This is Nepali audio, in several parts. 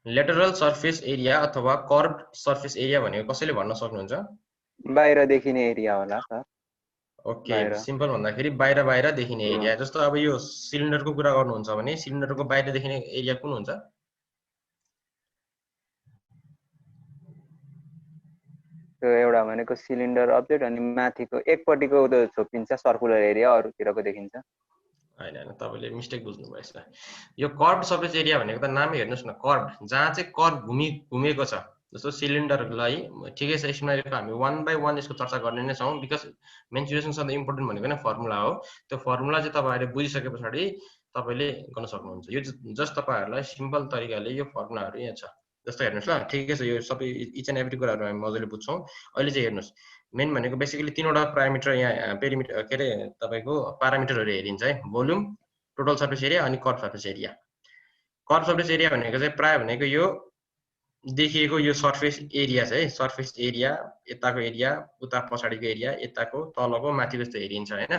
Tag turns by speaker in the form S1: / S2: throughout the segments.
S1: लेटरल सर्फेस एरिया अथवा कर्व्ड सर्फेस एरिया भनेको कसैले भन्न सक्नुहुन्छ?
S2: बाहिर देखिने एरिया होला सर।
S1: ओके,
S2: बाहिर
S1: सिम्पल भन्दाखेरि बाहिर बाहिर देखिने एरिया। जस्तो अब यो सिलिन्डरको कुरा गर्नुहुन्छ भने सिलिन्डरको बाहिर देखिने एरिया कुन हुन्छ?
S2: त्यो एउटा भनेको सिलिन्डर अब्जेक्ट अनि माथिको एकपट्टिको त छोपिन्छ सर्कुलर एरिया, अरूतिरको देखिन्छ।
S1: हैन हैन, तपाईले मिस्टेक बुझ्नु भएछ। यो कर्व्ड सर्फेस एरिया भनेको त नामै हेर्नुस् न, कर्व्ड, जहाँ चाहिँ कर्व घुमेको छ। जस्तो सिलिन्डरलाई ठिकै छ, यसमा हामी 1 बाइ 1 यसको चर्चा गर्ने नै छौं, बिकज मेन्सुरेसन सधैँ इम्पोर्टेन्ट भनेको नै फर्मुला हो। त्यो फर्मुला चाहिँ तपाईहरुले बुझिसके पछाडी तपाईले गर्न सक्नुहुन्छ। यो जस्ट तपाईहरुलाई सिम्पल तरिकाले यो फर्मुलाहरु यहाँ छ। जस्तो हेर्नुस् ल, ठिकै छ, यो सबै इच एन्ड एभ्री कुराहरु हामी मजाले बुझ्छौं। अहिले चाहिँ हेर्नुस्, मेन भनेको बेसिकली तीनवटा प्यारामिटर यहाँ पेरिमिटर के रे तपाईको प्यारामिटरहरु हेरिन्छ है। भोल्युम, टोटल सर्फेस एरिया अनि curve surface area. Curve surface area भनेको चाहिँ प्राय भनेको यो देखिएको यो सर्फेस एरिया छ है। सर्फेस एरिया, यताको एरिया, उता पछाडीको एरिया, यताको तलको माथिको जस्तो हेरिन्छ हैन।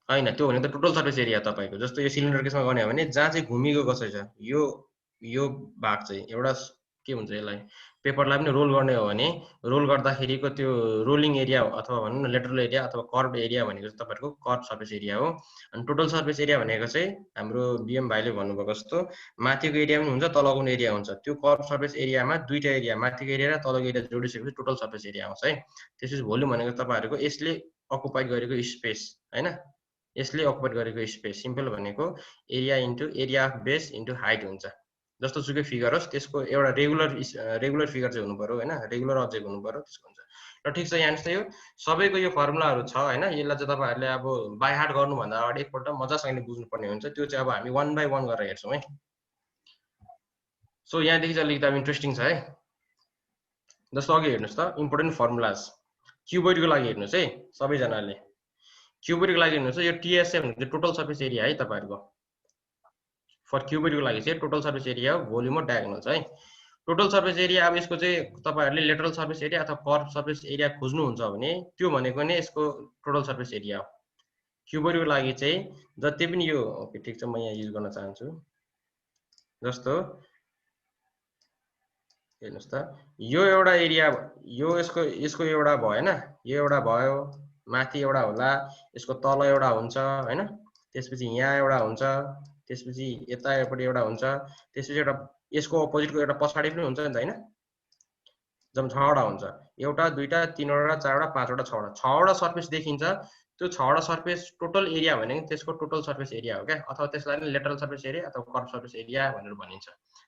S1: हैन, त्यो भनेको त टोटल सर्फेस एरिया तपाईको। जस्तो यो सिलिन्डर केसमा गर्ने हो भने जहाँ चाहिँ घुमिएको कसै छ, यो भाग चाहिँ एउटा के हुन्छ यसलाई, पेपरलाई पनि रोल गर्ने हो भने रोल गर्दाखेरिको त्यो रोलिङ एरिया अथवा भनौँ न लेटरल एरिया अथवा कर्भ एरिया भनेको चाहिँ तपाईहरुको कर्भ सर्फेस एरिया हो। अनि टोटल सर्फेस एरिया भनेको चाहिँ हाम्रो बीएम भाइले भन्नुभएको जस्तो माथिको एरिया पनि हुन्छ, तलको पनि एरिया हुन्छ। त्यो कर्भ सर्फेस एरियामा दुईटा एरिया, माथिको एरिया र तलको एरिया जोडिसकेपछि टोटल सर्फेस एरिया आउँछ है। त्यसपछि भोल्युम भनेको तपाईहरुको यसले अकुपाइड गरेको स्पेस हैन, यसले अकुपाइड गरेको स्पेस। सिम्पल भनेको area into area of base into height हुन्छ। जस्तो सुकै फिगर होस्, त्यसको एउटा रेगुलर फिगर चाहिँ हुनु पर्यो हैन, रेगुलर अब्जेक्ट हुनु पर्यो, त्यसको हुन्छ। र ठीक छ, यहाँ चाहिँ यो सबैको यो फर्मुलाहरु छ हैन। यसलाई चाहिँ तपाईहरुले अब बाइ हार्ट गर्नु भन्दा अगाडि एकपल्ट मजासँगले बुझ्नु पर्ने हुन्छ। त्यो चाहिँ अब हामी 1 बाइ 1 गरेर हेर्छौं है। सो यहाँदेखि चाहिँ अलिकति अब इन्ट्रेस्टिङ छ है। जस्तो अघि हेर्नुस् त, इम्पोर्टेन्ट फर्मुलाज क्युबोइडको लागि हेर्नुस् है सबैजनाले। क्युबोइडको लागि हेर्नुस्, यो टीएसए भनेको टोटल सर्फेस एरिया है तपाईहरुको। फर क्युबोइडको लागि चाहिँ टोटल सर्फेस एरिया हो, भोल्युम र डायगोनल छ है। टोटल सर्फेस एरिया, अब यसको चाहिँ तपाईहरुले लेटरल सर्फेस एरिया अथवा कर्भ सर्फेस एरिया खोज्नुहुन्छ भने त्यो भनेको नै यसको टोटल सर्फेस एरिया हो। क्युबोइडको लागि चाहिँ जति पनि यो, ओके ठीक छ, म यहाँ युज गर्न चाहन्छु। जस्तो हेर्नुस् त, यो एउटा एरिया, यो यसको एउटा भयो हैन, यो एउटा भयो, माथि एउटा होला, यसको तल एउटा हुन्छ हैन, त्यसपछि यहाँ एउटा हुन्छ, त्यसपछि यतापटि एउटा हुन्छ, त्यसपछि एउटा यसको अपोजिटको एउटा पछाडी पनि हुन्छ नि त हैन। जम्मा 6 वटा हुन्छ, एउटा दुईटा तीनवटा चारवटा पाँचवटा छवटा, 6 वटा सर्फेस देखिन्छ। त्यो 6 वटा सर्फेस टोटल एरिया भनेको त्यसको टोटल सर्फेस एरिया हो क्या, अथवा त्यसलाई नै लेटरल सर्फेस एरिया अथवा कर्भ सर्फेस एरिया भनेर भनिन्छ।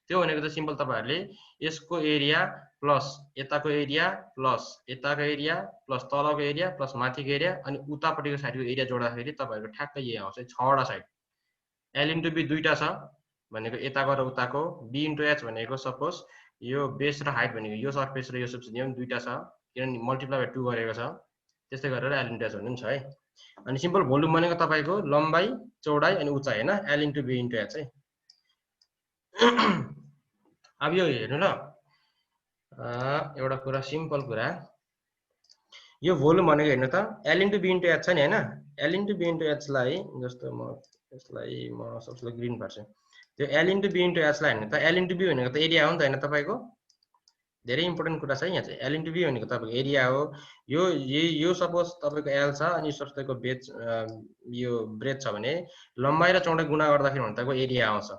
S1: त्यो भनेको चाहिँ सिम्पल तपाईहरुले यसको एरिया प्लस यताको एरिया प्लस यताको एरिया प्लस तलको एरिया प्लस माथिको एरिया अनि उतापटिको साइडको एरिया जोड्दाखेरि तपाईहरुको ठ्याक्कै यही आउँछ 6 वटा साइड। एल इन्टु बी दुईटा छ भनेको यताको र उताको, बी इन्टु एच भनेको सपोज यो बेस र हाइट भनेको यो सर्फेस र यो सर्फेस यो दुईटा छ, किनभने मल्टिप्लाई बाइ 2 गरेको छ। त्यस्तै गरेर एल इन्टु एच भन्ने पनि छ है। अनि सिम्पल भोल्युम भनेको तपाईको लम्बाई, चौडाई अनि उचाइ हैन, L into B into H है। अब यो हेर्नु ल, एउटा कुरा सिम्पल कुरा, यो भोल्युम भनेको हेर्नु त L into B into H छ नि हैन। L into B into H लाई जस्तो म यसलाई सबैलाई ग्रीन पार्छु। त्यो L into B into H लाई हेर्नु त, एल इन्टु बी भनेको त एरिया हो नि त हैन तपाईको। धेरै इम्पोर्टेन्ट कुरा छ यहाँ चाहिँ, एल इन्टु बी भनेको तपाईको एरिया हो। यो सपोज तपाईको एल छ अनि सबैको बेच यो ब्रेथ छ भने लम्बाई र चौडाई गुणा गर्दाखेरि भने तपाईको एरिया आउँछ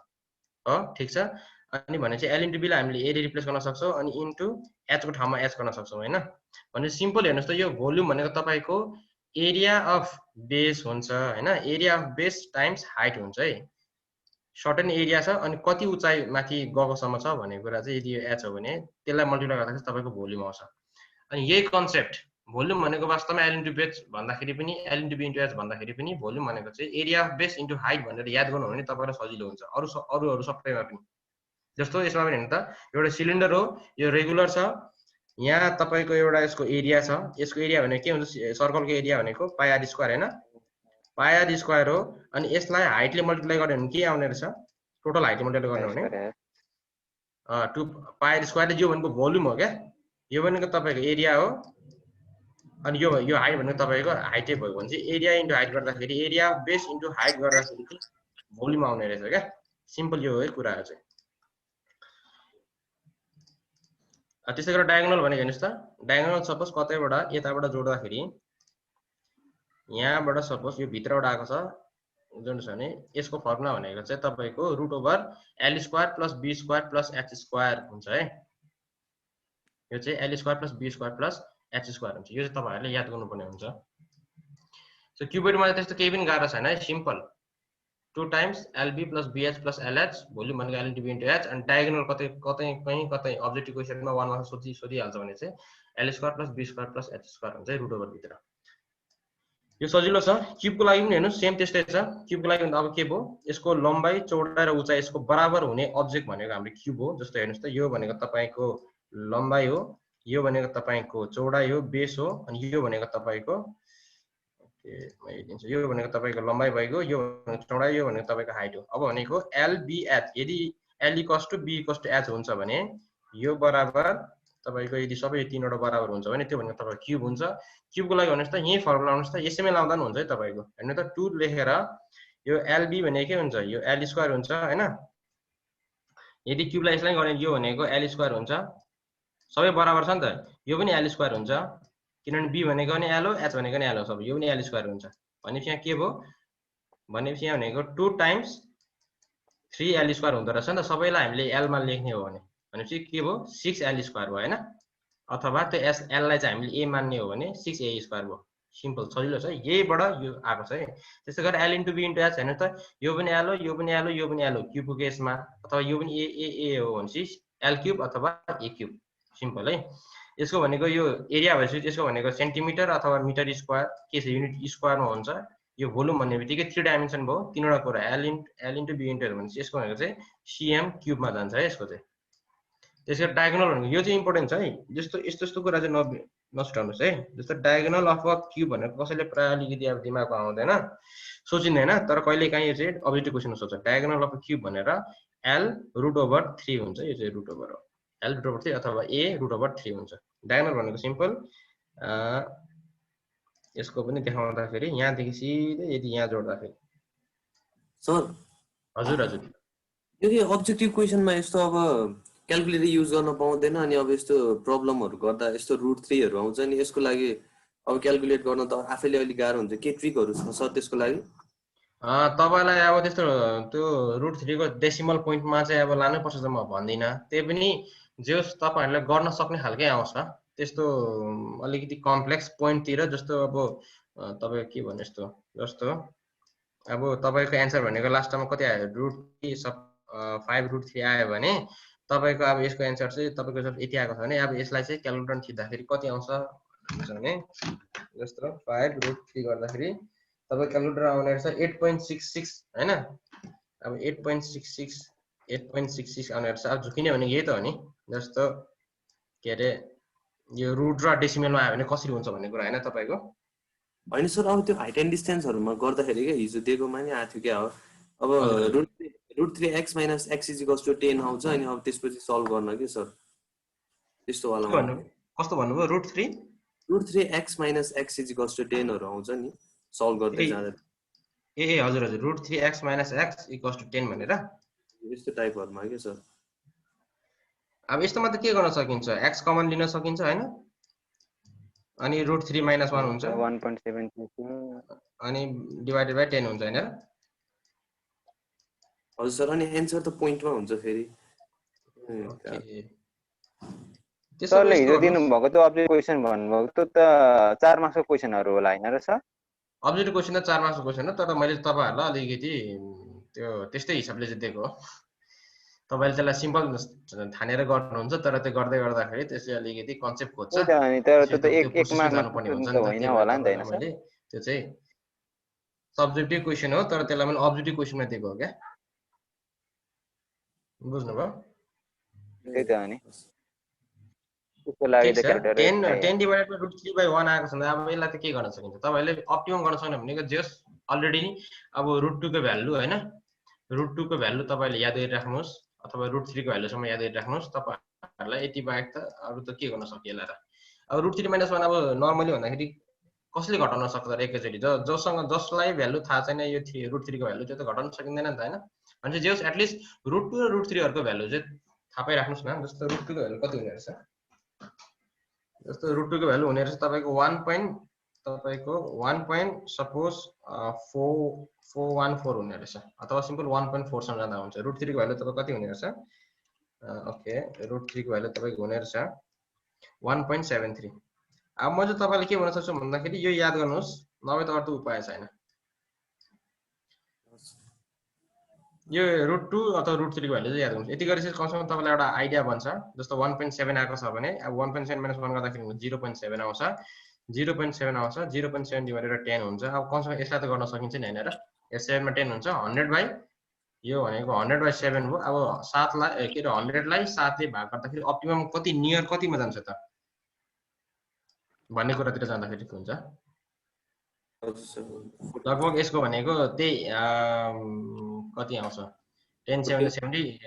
S1: हो, ठीक छ। अनि भनेपछि एल इन्टु बी लाई हामीले एरिया रिप्लेस गर्न सक्छौं अनि इन्टु एच को ठाउँमा एच गर्न सक्छौं हैन। भने सिम्पल हेर्नुस् त, यो भोल्युम भनेको तपाईको एरिया अफ बेस हुन्छ हैन, area of base times height हुन्छ है। सर्टेन एरिया छ अनि कति उचाइ माथि गएकोसम्म छ भन्ने कुरा चाहिँ यदि यो एच हो भने त्यसलाई मल्टिप्लाई गर्दाखेरि तपाईको भोल्युम आउँछ। अनि यही कन्सेप्ट भोल्युम भनेको वास्तवमा एल इन्टु बेस भन्दाखेरि पनि L into B into H भन्दाखेरि पनि भोल्युम भनेको चाहिँ area of base into height भनेर याद गर्नु भने तपाईलाई सजिलो हुन्छ अरु सबैमा पनि। जस्तो यसमा पनि हेर्नु त, एउटा सिलिन्डर हो, यो रेगुलर छ, यहाँ तपाईको एउटा यसको एरिया छ, यसको एरिया भनेको के हुन्छ, सर्कलको एरिया भनेको पाइ आर स्क्वायर हैन, पाइ आर स्क्वायर हो। अनि यसलाई हाइटले मल्टिप्लाई गर्यो भने के आउने रहेछ, टोटल हाइटले मल्टिप्लाई गर्नु भने 2 पाइ आर स्क्वायर, यो भनेको भोल्युम हो क्या, यो भनेको तपाईको एरिया हो। अनि यो हाइट भनेको तपाईको हाइटै भयो भने चाहिँ एरिया इन्टु हाइट गर्दाखेरि एरिया बेस इन्टु हाइट गर्दाखेरि चाहिँ भोल्युम आउने रहेछ क्या। सिम्पल यो हो है कुरा चाहिँ। त्यसै गरेर डायगोनल भनेको हेर्नुस् त, डायगोनल सपोज कतैबाट यताबाट जोड्दाखेरि यहाँबाट सपोज यो भित्रबाट आएको छ जुन छ भने यसको फर्मुला भनेको चाहिँ तपाईको root over L square plus B square plus H square हुन्छ है। यो चाहिँ L square plus B square plus H square हुन्छ। यो चाहिँ तपाईहरुले याद गर्नुपर्ने हुन्छ। सो क्युबोइडमा चाहिँ त्यस्तो केही पनि गाह्रो छैन है, simple 2 times LB plus BH plus LH volume भनेको L into B into H अनि डायगोनल कतै कतै कतै अब्जेक्टिभ क्वेशनमा 1 मार्क्स सोधिहाल्छ भने चाहिँ L square plus B square plus H square हुन्छ रुट ओभर भित्र। यो सजिलो छ। क्युबको लागि पनि हेर्नु सेम त्यस्तै छ। क्युबको लागि अब के भयो, यसको लम्बाई चौडाइ र उचाइ यसको बराबर हुने अब्जेक्ट भनेको हाम्रो क्युब हो। जस्तो हेर्नुस् त, यो भनेको तपाईको लम्बाई हो, यो भनेको तपाईको चौडाइ हो, बेस हो, अनि यो भनेको तपाईको म हेरिदिन्छु, यो भनेको तपाईको लम्बाई भएको, यो भनेको चौडाइ, यो भनेको तपाईको हाइट हो। अब भनेको एल बी एच, यदि L equals to B equals to H हुन्छ भने यो बराबर तपाईको यदि सबै तीनवटा बराबर हुन्छ भने त्यो भनेको तपाईको क्युब हुन्छ। क्युबको लागि भन्नुस् त यही फर्मुला लाउनुस् त, यसैमै लाउँदा पनि हुन्छ है तपाईको। हेर्नु त 2 लेखेर यो एलबी भनेको के हुन्छ, यो एल स्क्वायर हुन्छ हैन। यदि क्युबलाई यसलाई गर्ने यो भनेको एल स्क्वायर हुन्छ, सबै बराबर छ नि त, यो पनि एल स्क्वायर हुन्छ किनभने बी भनेको नि एल हो, एच भनेको नि एल हो, सबै यो पनि एल स्क्वायर हुन्छ। भनेपछि यहाँ के भयो भनेपछि यहाँ भनेको 2 टाइम्स 3 एल स्क्वायर हुँदो रहेछ नि त। सबैलाई हामीले एल मा लेख्ने हो भने भनेपछि के भयो 6 एल स्क्वायर भयो हैन। अथवा त्यो एस एल लाई चाहिँ हामीले ए मान्ने हो भने 6 ए स्क्वायर भयो। सिम्पल सजिलो छ, यहीबाट यो आएको छ है। त्यसै गरी L into B into H हेर्नु त, यो पनि एल हो, यो पनि एल हो, यो पनि एल हो क्युबको केसमा, अथवा यो पनि ए ए ए हो भनेपछि एल क्युब अथवा ए क्युब। सिम्पल है। यसको भनेको यो एरिया भएपछि यसको भनेको सेन्टिमिटर अथवा मिटर स्क्वायर के छ युनिट स्क्वायरमा हुन्छ। यो भोल्युम भन्ने बित्तिकै 3 डाइमेन्सन भयो, तीनवटा कुरा L into B into H भनेपछि यसको भनेको चाहिँ सिएम क्युबमा जान्छ है यसको चाहिँ। त्यसैगरी डायगोनल भनेको यो चाहिँ इम्पोर्टेन्ट छ है। जस्तो यस्तो यस्तो कुरा चाहिँ नछुटाउनुहोस् है। जस्तो डायगोनल अफ अ क्युब भनेको कसैले प्राय अलिकति अब दिमागमा आउँदैन, सोचिँदैन, तर कहिलेकाहीँ यो चाहिँ अब्जेक्टिभ क्वेसनमा सोध्छ। डायगोनल अफ अ क्युब भनेर एल रुट ओभर 3 हुन्छ, यो चाहिँ रुट ओभर हो एल रुट ओभर 3 अथवा ए रुट ओभर 3 हुन्छ। डायगोनल भनेको सिम्पल यसको पनि देखाउँदाखेरि यहाँदेखि सिधै यदि यहाँ जोड्दाखेरि
S3: सर
S1: हजुर हजुर
S3: यो अब्जेक्टिभ क्वेसनमा यस्तो अब क्याल्कुलेटर युज गर्न पाउँदैन अनि अब यस्तो प्रब्लमहरु गर्दा यस्तो रुट 3 हरु आउँछ नि, यसको लागि अब क्याल्कुलेट गर्न त आफैले अलि गाह्रो हुन्छ। के ट्रिकहरु छ सर त्यसको लागि?
S1: तपाईलाई अब त्यस्तो त्यो रुट 3 को डेसिमल पोइन्टमा चाहिँ अब लानै पर्छ त म भन्दिन। त्यही पनि जे तपाईहरुले गर्न सक्ने खालकै आउँछ। त्यस्तो अलिकति कम्प्लेक्स पोइन्टतिर जस्तो अब तपाईको के भन्नु यस्तो जस्तो अब तपाईको एन्सर भनेको लास्टमा कति आयो रुट 5 रुट 3 आयो भने तपाईको अब यसको एन्सर चाहिँ तपाईको यति आएको छ भने अब यसलाई चाहिँ क्याल्कुलेटर थिच्दाखेरि कति आउँछ भने जस्तो 5 रुट 3 गर्दाखेरि तपाईको क्याल्कुलेटर आउने रहेछ 8.66 हैन। अब 8.66 आउने रहेछ। अब झुकिने भनेको यही त हो नि। जस्तो के अरे यो रुट र डेसिमलमा आयो भने कसरी हुन्छ भन्ने कुरा हैन तपाईको।
S3: हैन सर, अब त्यो हाइट एन्ड डिस्टेन्सहरुमा गर्दाखेरि के हिजो दिएकोमा नि आथ्यो क्या हो। अब रुट 3x माइनस x = 10 आउँछ अनि अब त्यसपछि सल्भ गर्न के सर त्यस्तो वाला
S1: कस्तो भन्नुभयो रुट
S3: 3x माइनस x = 10 हरु आउँछ नि सल्भ गर्दै जाँदा।
S1: ए हजुर हजुर रुट 3x माइनस x = 10 भनेर
S3: यस्तो टाइपहरुमा के सर।
S1: अब यस्तोमा त के गर्न सकिन्छ, x कमन लिन सकिन्छ हैन, अनि रुट 3 माइनस 1 हुन्छ
S2: 1.7
S1: अनि डिवाइडेड बाइ 10 हुन्छ हैन।
S3: हजुर सर, अनि एन्सर त पोइन्टमा हुन्छ फेरि।
S2: सरले हिजो दिनु भएको त्यो अब्जेक्टिभ क्वेशन भन्नुभएको त्यो त 4 मार्क्सको क्वेशनहरु होला हैन र सर?
S1: अब्जेक्टिभ क्वेशन त 4 मार्क्सको क्वेशन हो, तर मैले तपाईहरुलाई अलिकति त्यो त्यस्तै हिसाबले चाहिँ दिएको हो। तपाईले त्यसलाई सिम्पल ठानेर गर्नुहुन्छ, तर त्यो गर्दै गर्दाखेरि त्यसै अलिकति कन्सेप्ट खोज्छ।
S2: अनि तर त्यो त एक मार्कमा
S1: जानुपर्ने हुन्छ नि त।
S2: होइन होला नि त हैन सर?
S1: त्यो चाहिँ सब्जेक्टिभ क्वेशन हो, तर त्यसलाई मैले अब्जेक्टिभ क्वेशनमा दिएको हो क्या। बुझ्नुभयो?
S2: त्यही त हो नि। त्यसको लागि त calculator
S1: 10 divided by root 3 by 1 आएको छ भने अब यसलाई त के गर्न सकिन्छ, तपाईहरुले अप्टिमम गर्न सक्नु भनेको जस अलरेडी अब रुट 2 को भ्यालु हैन, रुट 2 को भ्यालु तपाईले याद गरिराख्नुस् अथवा रुट 3 को भ्यालुसम्म याद गरिराख्नुस्। तपाईहरुलाई यति बाहेक त अरु त के गर्न सकिएला र। अब रुट 3 माइनस 1 अब नर्मली भन्दाखेरि कसले घटाउन सक्छ र एकैचोटी जसलाई भ्यालु थाहा छैन यो रुट 3 को भ्यालु त्यो त घटाउन सकिँदैन नि त हैन। अनि जे होस् एटलिस्ट √2 र √3 हरुको भ्यालु चाहिँ थाहा पाइराख्नुस् न। जस्तो √2 को भ्यालु कति हुने रहेछ, जस्तो √2 को भ्यालु हुने रहेछ तपाईको 1.414 हुने रहेछ, अथवा सिम्पल 1.4 सम्म जाँदा हुन्छ। √3 को भ्यालु तपाईको कति हुने रहेछ, ओके √3 को भ्यालु तपाईको हुने रहेछ 1.73। अब म चाहिँ तपाईलाई के भन्न सक्छु भन्दाखेरि यो याद गर्नुस्, नभए त अर्को उपाय छैन। यो √2 अथवा √3 को भ्यालु चाहिँ याद गर्नुस्। यति गरेपछि कमसेकम तपाईलाई एउटा आइडिया बन्छ। जस्तो 1.7 आएको छ भने अब 1.7 - 1 गर्दाखेरि 0.7 आउँछ, 0.7 आउँछ, 0.7 डिवाइडेड 10 हुन्छ। अब कमसेकम यसलाई त गर्न सकिन्छ नि हैन र, यस 7 मा 10 हुन्छ, 100 बाइ यो भनेको 100/7 हो। अब 7 लाई के रे 100 लाई 7 ले भाग गर्दाखेरि अप्टिमम कति नियर कतिमा जान्छ त भन्ने कुरातिर जाँदाखेरि के हुन्छ, लगभग यसको भनेको त्यही कति आउँछ 10 7 70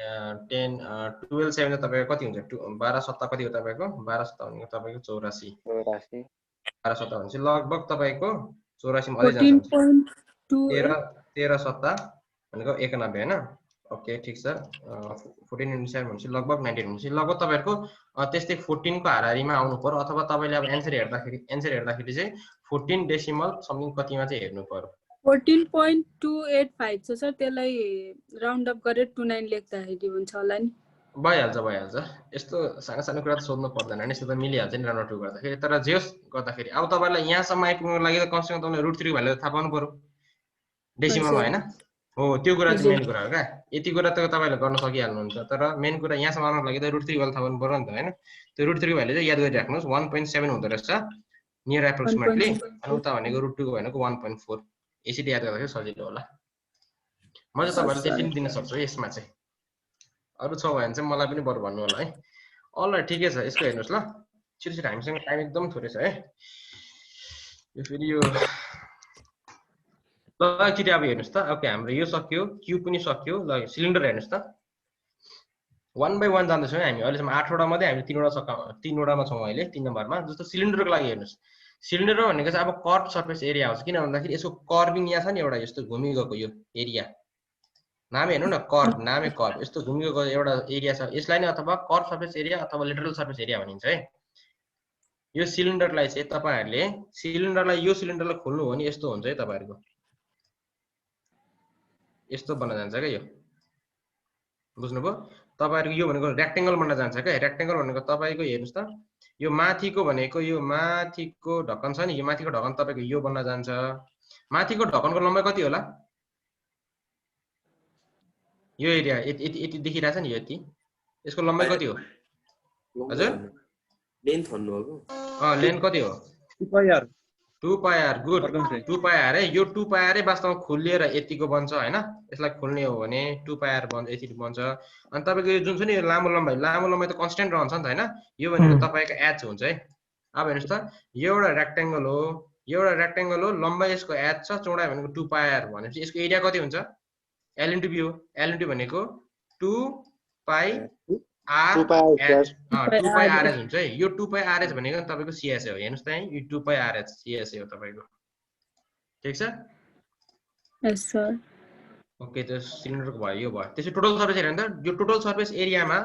S1: 10 12 7 तपाईको कति हुन्छ 12 सत्ता कति हो तपाईको 12 सत्ता भनेको तपाईको 84 12 सत्ता भनेपछि लगभग तपाईको 84 मा अलि जान्छ 13 सत्ता भनेको 91 हैन। ओके ठीक छ, 14 × 7 भनेपछि लगभग 19 भनेपछि लगभग तपाईहरुको त्यस्तै 14 को हाराहारीमा आउनु पर्यो, अथवा तपाईले अब एन्सर हेर्दाखेरि चाहिँ 14 डेसिमल समथिङ कतिमा चाहिँ हेर्नु पर्यो।
S4: 14.285 छ सर, त्यसलाई राउन्ड अप गरेर 29 लेख्दाखेरि हुन्छ होला नि।
S1: भइहाल्छ यस्तो सानो सानो कुरा त सोध्नु पर्दैन नि, यस्तो त मिलिहाल्छ नि राउन्ड अप गर्दाखेरि। तर जेस गर्दाखेरि अब तपाईलाई यहाँसम्म आइपुग्नको लागि त कमसेकम तपाईले √3 भ्यालु थाहा पाउनु पर्यो डेसिमलमा हैन। हो त्यो कुरा चाहिँ मेन कुरा हो क्या। यति कुरा त तपाईले गर्न सकिहाल्नुहुन्छ, तर मेन कुरा यहाँसम्म आउनको लागि त √3 भ्यालु थाहा पाउनु पर्यो नि त हैन। त्यो √3 भ्यालु चाहिँ याद गरिराख्नुस् 1.7 हुँदो रहेछ नियर एप्रोक्सिमेटली, अनि उता भनेको √2 को भनेको 1.4। यसरी याद गर्दाखेरि सजिलो होला। म चाहिँ तपाईहरुलाई त्यसरी दिन सक्छु यसमा चाहिँ, अरु छ भने चाहिँ मलाई पनि बरु भन्नु होला है। अलराइट ठिकै छ, यसको हेर्नुस् ल, छिटो हामीसँग टाइम एकदम थोरै छ है। यो फेरि यो ल एकचोटि अब हेर्नुस् त। ओके हाम्रो यो सक्यो, क्यू पनि सक्यो। ल सिलिन्डर हेर्नुस् त, 1 बाइ 1 जाँदैछौँ हामी। अहिलेसम्म 8 वटा मध्ये हामी 3 वटामा छौँ अहिले 3 नम्बरमा। जस्तो सिलिन्डरको लागि हेर्नुस्, सिलिन्डर भनेको चाहिँ अब कर्भ सर्फेस एरिया आउँछ। किन भन्दाखेरि यसको कर्भिङ यहाँ छ नि एउटा यस्तो घुमिगएको यो एरिया, नामै हेर्नु न कर्भ, नामै कर्भ, यस्तो घुमिगएको एउटा एरिया छ। यसलाई नै अथवा कर्भ सर्फेस एरिया अथवा लेटरल सर्फेस एरिया भनिन्छ है। यो सिलिन्डरलाई चाहिँ तपाईहरुले यो सिलिन्डरलाई खोल्नु हो नि यस्तो हुन्छ है तपाईहरुको, यस्तो बन्न जान्छ क्या यो, बुझ्नुभयो तपाईहरुको। यो भनेको रेक्टेंगल बन्न जान्छ क्या। रेक्टेंगल भनेको तपाईको हेर्नुस् त, यो माथिको भनेको यो माथिको ढक्कन छ नि, यो माथिको ढक्कन तपाईको यो बन्न जान्छ। माथिको ढक्कनको लम्बाइ कति होला, यो एरिया यति देखिरहेछ नि, यो यति, यसको लम्बाइ कति हो हजुर,
S3: लेन्थ भन्नु हो।
S1: लेन्थ कति हो 2 पाइ आर। गुड, 2 पाइ आर है। यो 2 पाइ आर वास्तवमा खोलिएर यतिको बन्छ हैन। यसलाई खोल्ने हो भने 2 पाइ आर बन्छ, यति बन्छ। अनि तपाईको यो जुन छ नि लामो लम्बाइ त कन्स्टेन्ट रहन्छ नि त हैन। यो भनेको तपाईको एच हुन्छ है। अब हेर्नुस् त, यो एउटा रेक्टेंगल हो, लम्बाइ यसको एच छ, चौडाइ भनेको 2 पाइ आर भनेपछि यसको एरिया कति हुन्छ, L * B हो। L * भनेको 2 पाइ आर एच, 2 पाइ आर एच हुन्छ है। यो 2 पाइ आर एच भनेको तपाईको सीएस हो। हेर्नुस् त यो 2 पाइ आर एच सीएस हो तपाईको, ठीक छ।
S4: यस सर।
S1: ओके त्यो सिलिन्डरको भयो, यो भयो। त्यसै टोटल सर्फेस एरिया नि त, यो टोटल सर्फेस एरियामा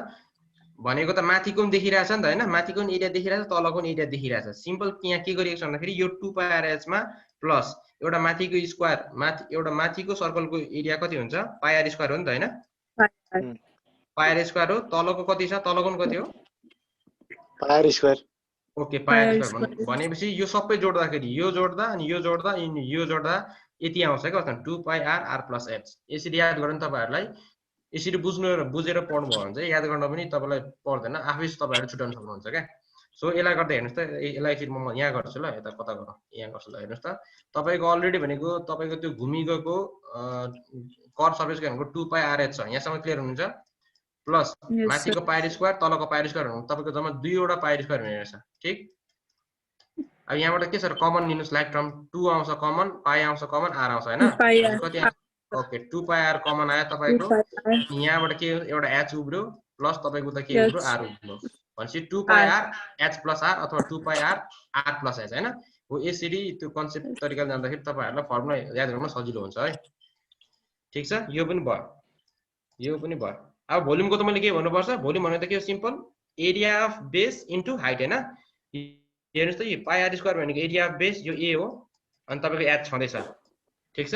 S1: भनेको त माथिको पनि देखिरहेछ नि त हैन, माथिको पनि एरिया देखिरहेछ, तलको पनि एरिया देखिरहेछ। सिम्पल यहाँ के गरिएको छ भन्दाखेरि यो 2 पाइ आर एच मा प्लस एउटा माथिको स्क्वायर, एउटा माथिको सर्कलको एरिया कति हुन्छ, पाइ आर स्क्वायर हो नि त हैन, पाइ आर स्क्वायर हो। तलको कति छ, तलको पनि कति हो,
S5: पाइ आर स्क्वायर।
S1: ओके पाइ आर स्क्वायर भनेपछि यो सबै जोड्दाखेरि यो जोड्दा अनि यो जोड्दा अनि यो जोड्दा यति आउँछ क्या, 2 पाइ आर आर प्लस एच। यसरी याद गर्नु तपाईहरुलाई, यसरी बुझेर पढ्नु भयो भने चाहिँ याद गर्न पनि तपाईलाई पर्दैन, आफै तपाईहरु छुटाउन सक्नुहुन्छ क्या। सो यसलाई गर्दा हेर्नुस् त, यसलाई चाहिँ म यहाँ गर्छु ल, यता कता गरौँ, यहाँ गर्छु ल। हेर्नुस् त तपाईको अलरेडी भनेको तपाईको त्यो घुमिगएको कर्भ सर्फेसको भनेको 2 पाइ आर एच छ, यहाँसम्म क्लियर हुनुहुन्छ। प्लस माथिको पाइ आर स्क्वायर, तलको पाइ आर स्क्वायर हुनु तपाईको जम्मा 2 वटा पाइ आर स्क्वायर हुने रहेछ, ठीक। अब यहाँबाट के छ र कमन लिनुस्, लाइक टर्म 2 आउँछ कमन, पाइ आउँछ कमन, आर आउँछ हैन, कति आउँछ, ओके 2 पाइ आर कमन आयो तपाईको। यहाँबाट के एउटा एच उब्र्यो प्लस तपाईको त के उब्र्यो, आर उब्र्यो भनेपछि 2 पाइ आर एच प्लस आर अथवा 2 पाइ आर आर प्लस एच हैन। हो यसरी त्यो कन्सेप्ट तरिकाले जाँदाखेरि तपाईहरुलाई फर्मुला याद गर्न सजिलो हुन्छ है, ठीक छ। यो पनि भयो। यो पनि भयो। अब भोल्युमको त मैले के भन्नुपर्छ, भोल्युम भनेको त के हो, simple area of base into height हैन। हेर्नुस् त यो पाई आर स्क्वायर भनेको एरिया अफ बेस यो ए हो, अनि तपाईको एच छँदैछ, ठीक छ।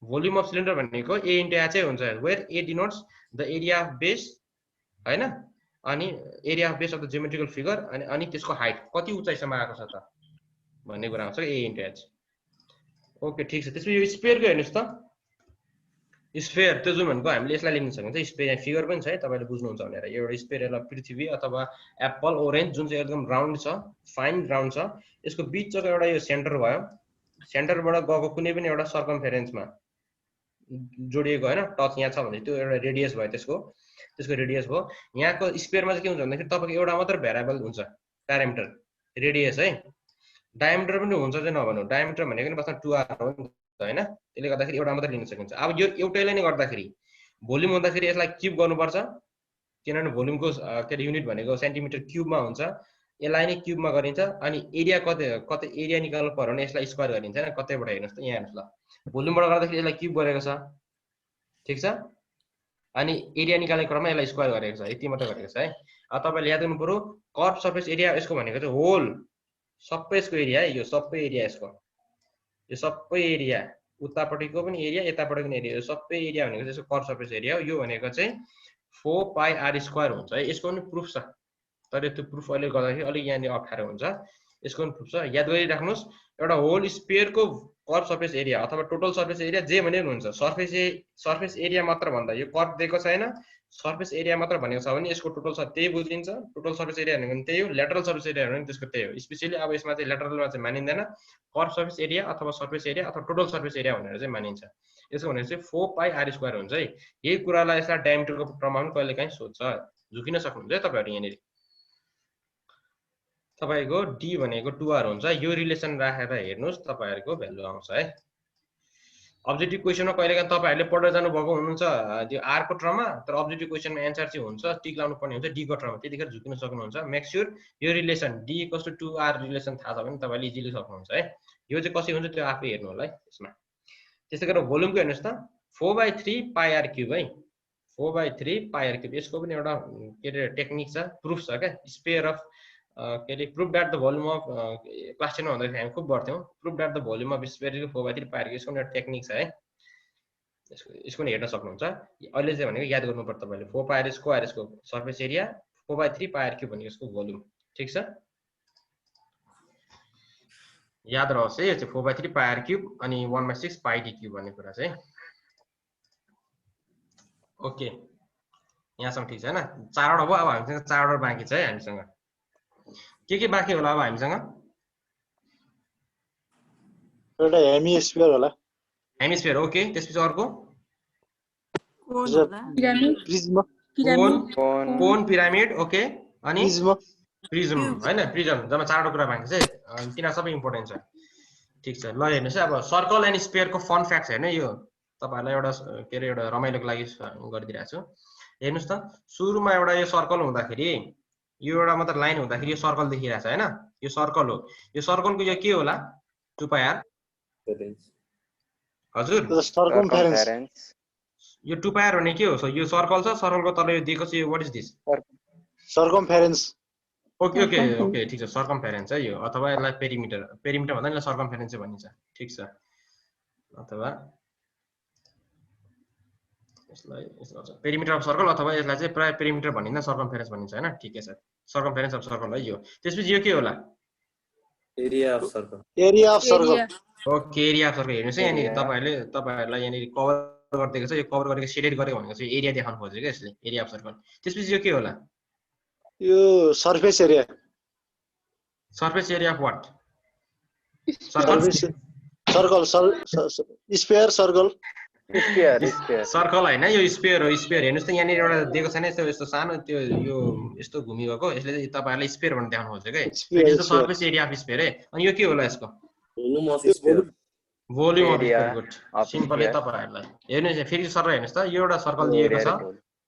S1: भोल्युम अफ सिलिन्डर भनेको ए इन्टु एच हुन्छ, where A denotes the area of base हैन, अनि area of base of the geometrical figure, अनि त्यसको हाइट कति उचाइसम्म आएको छ त भन्ने कुरा आउँछ ए इन्टु एच। ओके ठीक छ। त्यसपछि यो स्फियरको हेर्नुस् त, स्फियर त्यो जुन भनेको हामीले यसलाई लेख्न सकिन्छ स्फियर, यहाँ फिगर पनि छ है तपाईले बुझ्नुहुन्छ भनेर। यो एउटा स्फियर यसलाई पृथ्वी अथवा एप्पल ओरेन्ज जुन चाहिँ एकदम राउन्ड छ, फाइन राउन्ड छ, यसको बीचको एउटा यो सेन्टर भयो, सेन्टरबाट गएको कुनै पनि एउटा सर्कमफेरेन्समा जोडिएको हैन, टच यहाँ छ भने त्यो एउटा रेडियस भयो, त्यसको रेडियस भयो। यहाँको स्फियरमा चाहिँ के हुन्छ भन्दाखेरि तपाईको एउटा मात्र भेरिएबल हुन्छ प्यारामिटर रेडियस है, डायमिटर पनि हुन्छ चाहिँ नभन्नु, डायमिटर भनेको नि बस्न 2r हो नि त हैन, त्यसले गर्दाखेरि एउटा मात्र लिन सकिन्छ। अब यो एउटैलाई नै गर्दाखेरि भोल्युम हुँदाखेरि यसलाई क्युब गर्नुपर्छ, किनभने भोल्युमको के अरे युनिट भनेको सेन्टिमिटर क्युबमा हुन्छ, यसलाई नै क्युबमा गरिन्छ। अनि एरिया कतै एरिया निकाल्नु पर्यो भने यसलाई स्क्वायर गरिन्छ हैन, कतैबाट हेर्नुस् त यहाँ हेर्नुस् ल, भोल्युमबाट गर्दाखेरि यसलाई क्युब गरेको छ, ठीक छ, अनि एरिया निकाल्ने क्रममा यसलाई स्क्वायर गरेको छ, यति मात्र गरेको छ है। अब तपाईले याद गर्नु पर्यो कर्भ सर्फेस एरिया यसको भनेको चाहिँ होल सबै यसको एरिया है, यो सबै एरिया यसको, यो सबै एरिया उतापट्टिको पनि एरिया यतापट्टिको पनि एरिया, यो सबै एरिया भनेको चाहिँ यसको कर्भ सर्फेस एरिया हो। यो भनेको चाहिँ 4 पाई आर स्क्वायर हुन्छ है। यसको पनि प्रुफ छ, तर त्यो प्रुफ अहिले गर्दाखेरि अलिक यहाँनिर अप्ठ्यारो हुन्छ, यसको पनि प्रुफ छ, याद गरिराख्नुहोस्। एउटा होल स्फियरको कर्भ सर्फेस एरिया अथवा टोटल सर्फेस एरिया जे भने पनि हुन्छ, सर्फेस एरिया मात्र भन्दा यो कर्भ दिएको छैन, सर्फेस एरिया मात्र भनेको छ भने यसको टोटल त्यही बुझिन्छ। टोटल सर्फेस एरिया भनेको त्यही हो, लेटरल सर्फेस एरिया भनेको त्यसको त्यही हो। स्पेशली अब यसमा चाहिँ लेटरलमा चाहिँ मानिँदैन, कर्भ सर्फेस एरिया अथवा सर्फेस एरिया अथवा टोटल सर्फेस एरिया भनेर चाहिँ मानिन्छ। यसको भनेको चाहिँ 4 पाई आर स्क्वायर हुन्छ है। यही कुरालाई यसलाई डायमिटरको क्रममा पनि कहिलेकाहीँ सोध्छ, झुकिन सक्नुहुन्छ है तपाईहरु। यहाँनिर तपाईको d भनेको 2r हुन्छ, यो रिलेसन राखेर हेर्नुस् तपाईहरुको भ्यालु आउँछ है। अब्जेक्टिभ क्वेशनमा कहिलेकाहीँ तपाईहरुले पढेर जानु भएको हुनुहुन्छ त्यो r को टर्ममा, तर अब्जेक्टिभ क्वेशनमा एन्सर चाहिँ हुन्छ टिक लाउनु पर्ने हुन्छ d को टर्ममा, त्यतिखेर झुकिन सक्नुहुन्छ। मेक स्योर यो रिलेसन d = 2r रिलेसन थाहा छ भने तपाईले इजिली सक्नुहुन्छ है। यो चाहिँ कसरी हुन्छ त्यो आफै हेर्नु होला है यसमा। त्यस्तै गरेर भोल्युमको हेर्नुस् त 4/3 पाई r क्यूब है, 4/3 पाई r क्यूब। यसको पनि एउटा के रे टेक्निक छ, प्रुफ छ क्या, स्पेयर अफ के रे proof that the volume of class 10 मा भन्दाखेरि हामी खुब पढ्थ्यौं, proof that the volume of sphere is 4/3 pi r cube. यसको एउटा टेक्निक छ है, यसको पनि हेर्न सक्नुहुन्छ। अहिले चाहिँ भनेको याद गर्नुपर्छ तपाईले 4 पाई r स्क्वायर यसको surface area, 4/3 pi r cube भनेको यसको भोल्युम, ठीक छ, याद रहोस् है। यो चाहिँ 4/3 पाई r क्यूब अनि 1/6 पाई d क्यूब भन्ने कुरा चाहिँ। ओके यहाँसम्म ठीक छ हैन, चारवटा भयो। अब हामीसँग चारवटा बाँकी छ है, हामीसँग के बाँकी होला अब हामीसँग?
S5: एउटा हेमिस्फियर होला,
S1: हेमिस्फियर ओके। त्यसपछि अर्को
S5: प्रिज्म,
S1: कोन पिरामिड ओके, अनि
S5: प्रिज्म
S1: हैन प्रिज्म। जम्मा चारवटा कुरा बाँकी छ, तिनीहरु सबै इम्पोर्टेन्ट छ, ठीक छ। ल हेर्नुस् है, अब सर्कल एन्ड स्फियरको फन फ्याक्ट्स हेर्नु, यो तपाईहरुलाई एउटा के रे एउटा रमाइलोको लागि गरिदिरहेको छु। हेर्नुस् त, सुरुमा एउटा यो सर्कल हुँदाखेरि, यो एउटा मात्र लाइन हुँदाखेरि यो सर्कल देखिरहेछ हैन, यो सर्कल हो। यो सर्कलको यो के होला? 2 पाई r हजुर,
S5: सर्कमफेरेन्स।
S1: यो 2 पाई r भने के हो? यो सर्कल छ, सर्कलको तल यो दिएको छ, यो what is this?
S5: Circumference.
S1: Okay okay okay ठीक छ, सर्कमफेरेन्स है यो, अथवा यसलाई पेरिमिटर, पेरिमिटर भन्दा यसलाई सर्कमफेरेन्स भनिन्छ, ठीक छ। अथवा यसलाई पेरिमिटर अफ सर्कल, अथवा यसलाई चाहिँ प्राय पेरिमिटर भनिन्छ, सर्कमफेरेन्स भनिन्छ हैन, ठिकै छ। सर्कमफेरेन्स अफ सर्कल है यो। त्यसपछि यो के होला?
S3: Area of circle.
S5: Area of circle.
S1: Okay area of circle. हेर्नुस् है, यहाँनिर तपाईहरुलाई यहाँनिर कभर गरिदिएको छ, यो कभर गरेको सेडेड गरेको भनेको चाहिँ एरिया देखाउनु खोजेको यसले, एरिया अफ सर्कल। त्यसपछि यो के होला?
S5: यो surface area.
S1: Surface area of what?
S5: Circle sphere circle
S1: circle हैन, यो स्फियर हो, स्फियर। हेर्नुस् त यहाँनिर एउटा दिएको छैन यस्तो यस्तो सानो, त्यो यो यस्तो घुमिएको, यसले चाहिँ तपाईहरुलाई स्फियर भनेर देखाउनु खोजेको है। It is the surface area of sphere है। अनि यो के होला यसको?
S3: Volume of sphere.
S1: Volume of sphere, good, simple है तपाईहरुलाई। हेर्नुस् फेरि सर हेर्नुस् त, यो एउटा सर्कल दिएको छ,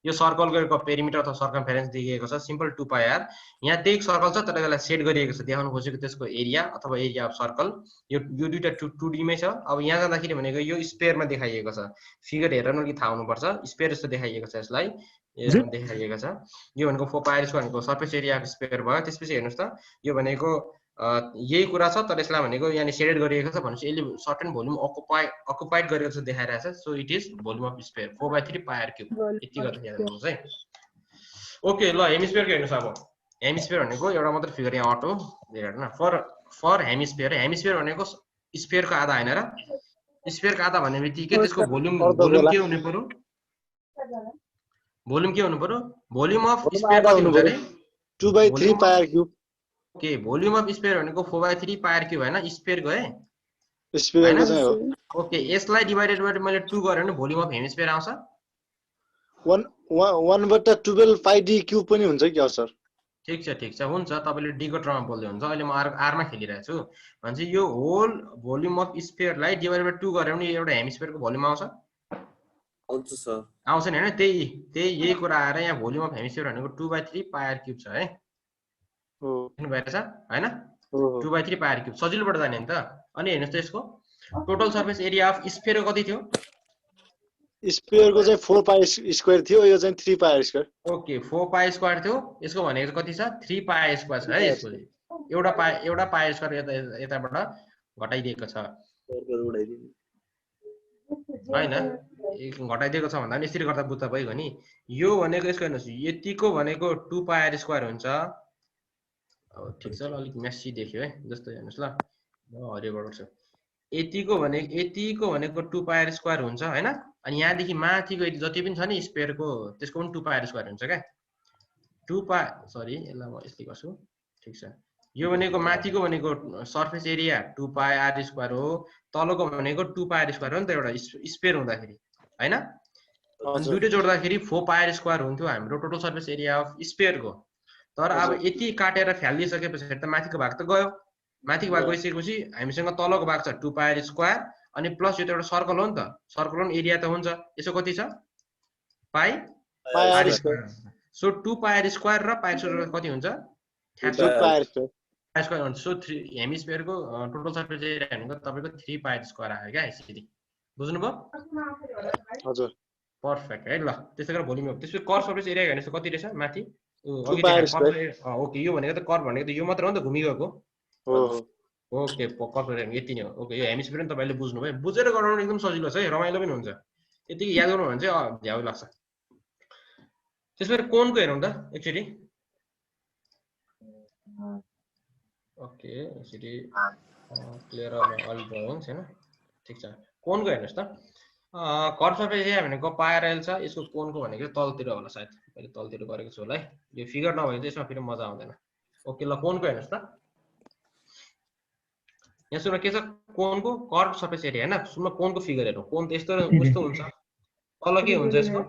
S1: यो सर्कलको पेरिमिटर अथवा सर्कमफेरेन्स दिएको छ सिम्पल 2 पाई आर। यहाँ त्यही सर्कल छ तर यसलाई सेट गरिएको छ, देखाउन खोजेको त्यसको एरिया अथवा एरिया अफ सर्कल। यो दुईटा 2D मै छ। अब यहाँ जाँदाखेरि भनेको यो स्पेयरमा देखाइएको छ, फिगर हेरेर अलिक थाहा हुनुपर्छ। स्पेयर जस्तो देखाइएको छ, यसलाई यसमा देखाइएको छ। यो भनेको 4 पाई आर भनेको सर्फेस एरिया अफ स्पेयर भयो। त्यसपछि हेर्नुस् त यो भनेको यही कुरा छ तर यसलाई भनेको यहाँ सेडेड गरिएको छ भनेपछि यसले सर्टेन भोल्युम अकुपाइड गरेको छ देखाइरहेछ। So it is volume of sphere 4/3 pi are cube. यति गर्दा याद राख्नुस् है। ओके ल हेमिस्फियरको हेर्नुस्। अब हेमिस्फियर भनेको एउटा मात्र फिगर यहाँ अटो हेर्नु फर हेमिस्फियर। हेमिस्फियर भनेको स्फियरको आधा हैन र, स्फियरको आधा भन्ने बित्तिकै त्यसको भोल्युम के हुनु पर्यो? भोल्युम के हुनु पर्यो? भोल्युम अफ स्फियर कति हुन्छ रे?
S5: 2/3 pi are cube.
S1: Okay volume of sphere भनेको 4/3 पाई आर क्यूब हैन, स्फियरको है
S5: स्फियरको चाहिँ हो।
S1: ओके यसलाई डिवाइडेड बाइ मैले 2 गरे भने भोल्युम अफ हेमिस्फियर आउँछ
S5: 1/12 पाई डी क्यूब पनि हुन्छ क्या सर?
S1: ठीक छ हुन्छ। तपाईले डी को टर्ममा बोल्दै हुन्छ। अहिले म आर मा खेलिरहेको छु भन्छ यो होल भोल्युम अफ स्फियरलाई डिवाइडेड बाइ 2 गरे भने एउटा हेमिस्फियरको भोल्युम आउँछ
S3: सर।
S1: आउँछ नि हैन? त्यही यही कुरा आएर यहाँ भोल्युम अफ हेमिस्फियर भनेको 2/3 पाई आर क्यूब छ है।
S5: हो
S1: हेर्नु भएछ हैन?
S5: हो
S1: 2/3 पाई आर क्यूब सजिलोबाट जाने नि त। अनि हेर्नुस् त यसको टोटल सर्फेस एरिया अफ स्फियरको कति थियो?
S5: स्फियरको चाहिँ 4 पाई स्क्वायर थियो, यो चाहिँ 3 pi square.
S1: Okay 4 pi square थियो। यसको भनेको कति छ? 3 पाई स्क्वायर छ है। यसको एउटा पाई स्क्वायर यताबाट घटाइदिएको छ हैन? घटाइदिएको छ भन्दा नि यसरी गर्दा बुझ्दा भइगयो नि। यो भनेको यसको हेर्नुस् यतिको भनेको 2 पाई आर स्क्वायर हुन्छ। अब ठीक छ ल अलिक मेसी देख्यो है जस्तो हेर्नुस् ल हरियो गर्छु। यतिको भनेको 2 पाई आर स्क्वायर हुन्छ हैन? अनि यहाँदेखि माथिको जति पनि छ नि स्फियरको त्यसको पनि 2 पाई आर स्क्वायर हुन्छ क्या। 2 पाई सरी यसलाई म यसले गर्छु। ठीक छ यो भनेको माथिको भनेको surface area 2 pi are square हो, तलको भनेको 2 पाई आर स्क्वायर हो नि त एउटा स्फियर हुँदाखेरि हैन? अनि दुईटै जोड्दाखेरि 4 पाई आर स्क्वायर हुन्थ्यो हाम्रो टोटल सर्फेस एरिया अफ स्फियरको। तर अब यति काटेर फ्यालिदिसकेपछि त माथिको भाग त गयो। माथिको भाग गइसकेपछि हामीसँग तलको भाग छ 2 पाई आर स्क्वायर अनि प्लस यो त एउटा सर्कल हो नि त, सर्कल पनि एरिया त हुन्छ। यसो कति छ? Pi are square. So 2 pi are square र पाई स्क्वायर कति हुन्छ?
S5: 2 pi are square.
S1: Pi square हुन्छ। सो 3 हेमिस्फियरको टोटल सर्फेस एरिया भनेको तपाईको 3 पाई आर स्क्वायर आयो क्या यसरी। बुझ्नुभयो?
S5: हजुर
S1: पर्फेक्ट है। ल त्यसै गरेर भोल्युम अफ त्यसपछि कर्भ सर्फेस एरिया हेर्नुस् कति रहेछ माथि?
S5: 2 पाई आर स्क्वायर।
S1: ओके यो भनेको त कर्भ भनेको त यो मात्र हो नि त घुमिगएको।
S5: हो हो
S1: ओके कर्भ यति नै हो। ओके यो हेमिस्फियर पनि तपाईले बुझ्नुभयो। बुझेर गराउनु एकदम सजिलो छ है, रमाइलो पनि हुन्छ। यतिकै याद गर्नु भने चाहिँ झ्याउ लाग्छ। त्यसपछि कोनको हेरौँ त एकचोटि। ओके यसरी क्लियर अल ड्रइङ्स हैन? ठीक छ कोनको हेर्नुस् त। कर्भ सर्फेस एरिया भनेको पाई आर एल छ, यसको कोनको भनेको तलतिर होला सायद। मैले तलतिर गरेको छु होला है। यो फिगर नभए चाहिँ यसमा फेरि मजा आउँदैन। ओके ल कोनको हेर्नुस् त। यहाँ सुन के छ कोनको कर्भ सर्फेस एरिया हैन? सुनमा कोनको फिगर हेरौँ। कोन त यस्तो उस्तो हुन्छ। तल के हुन्छ यसको?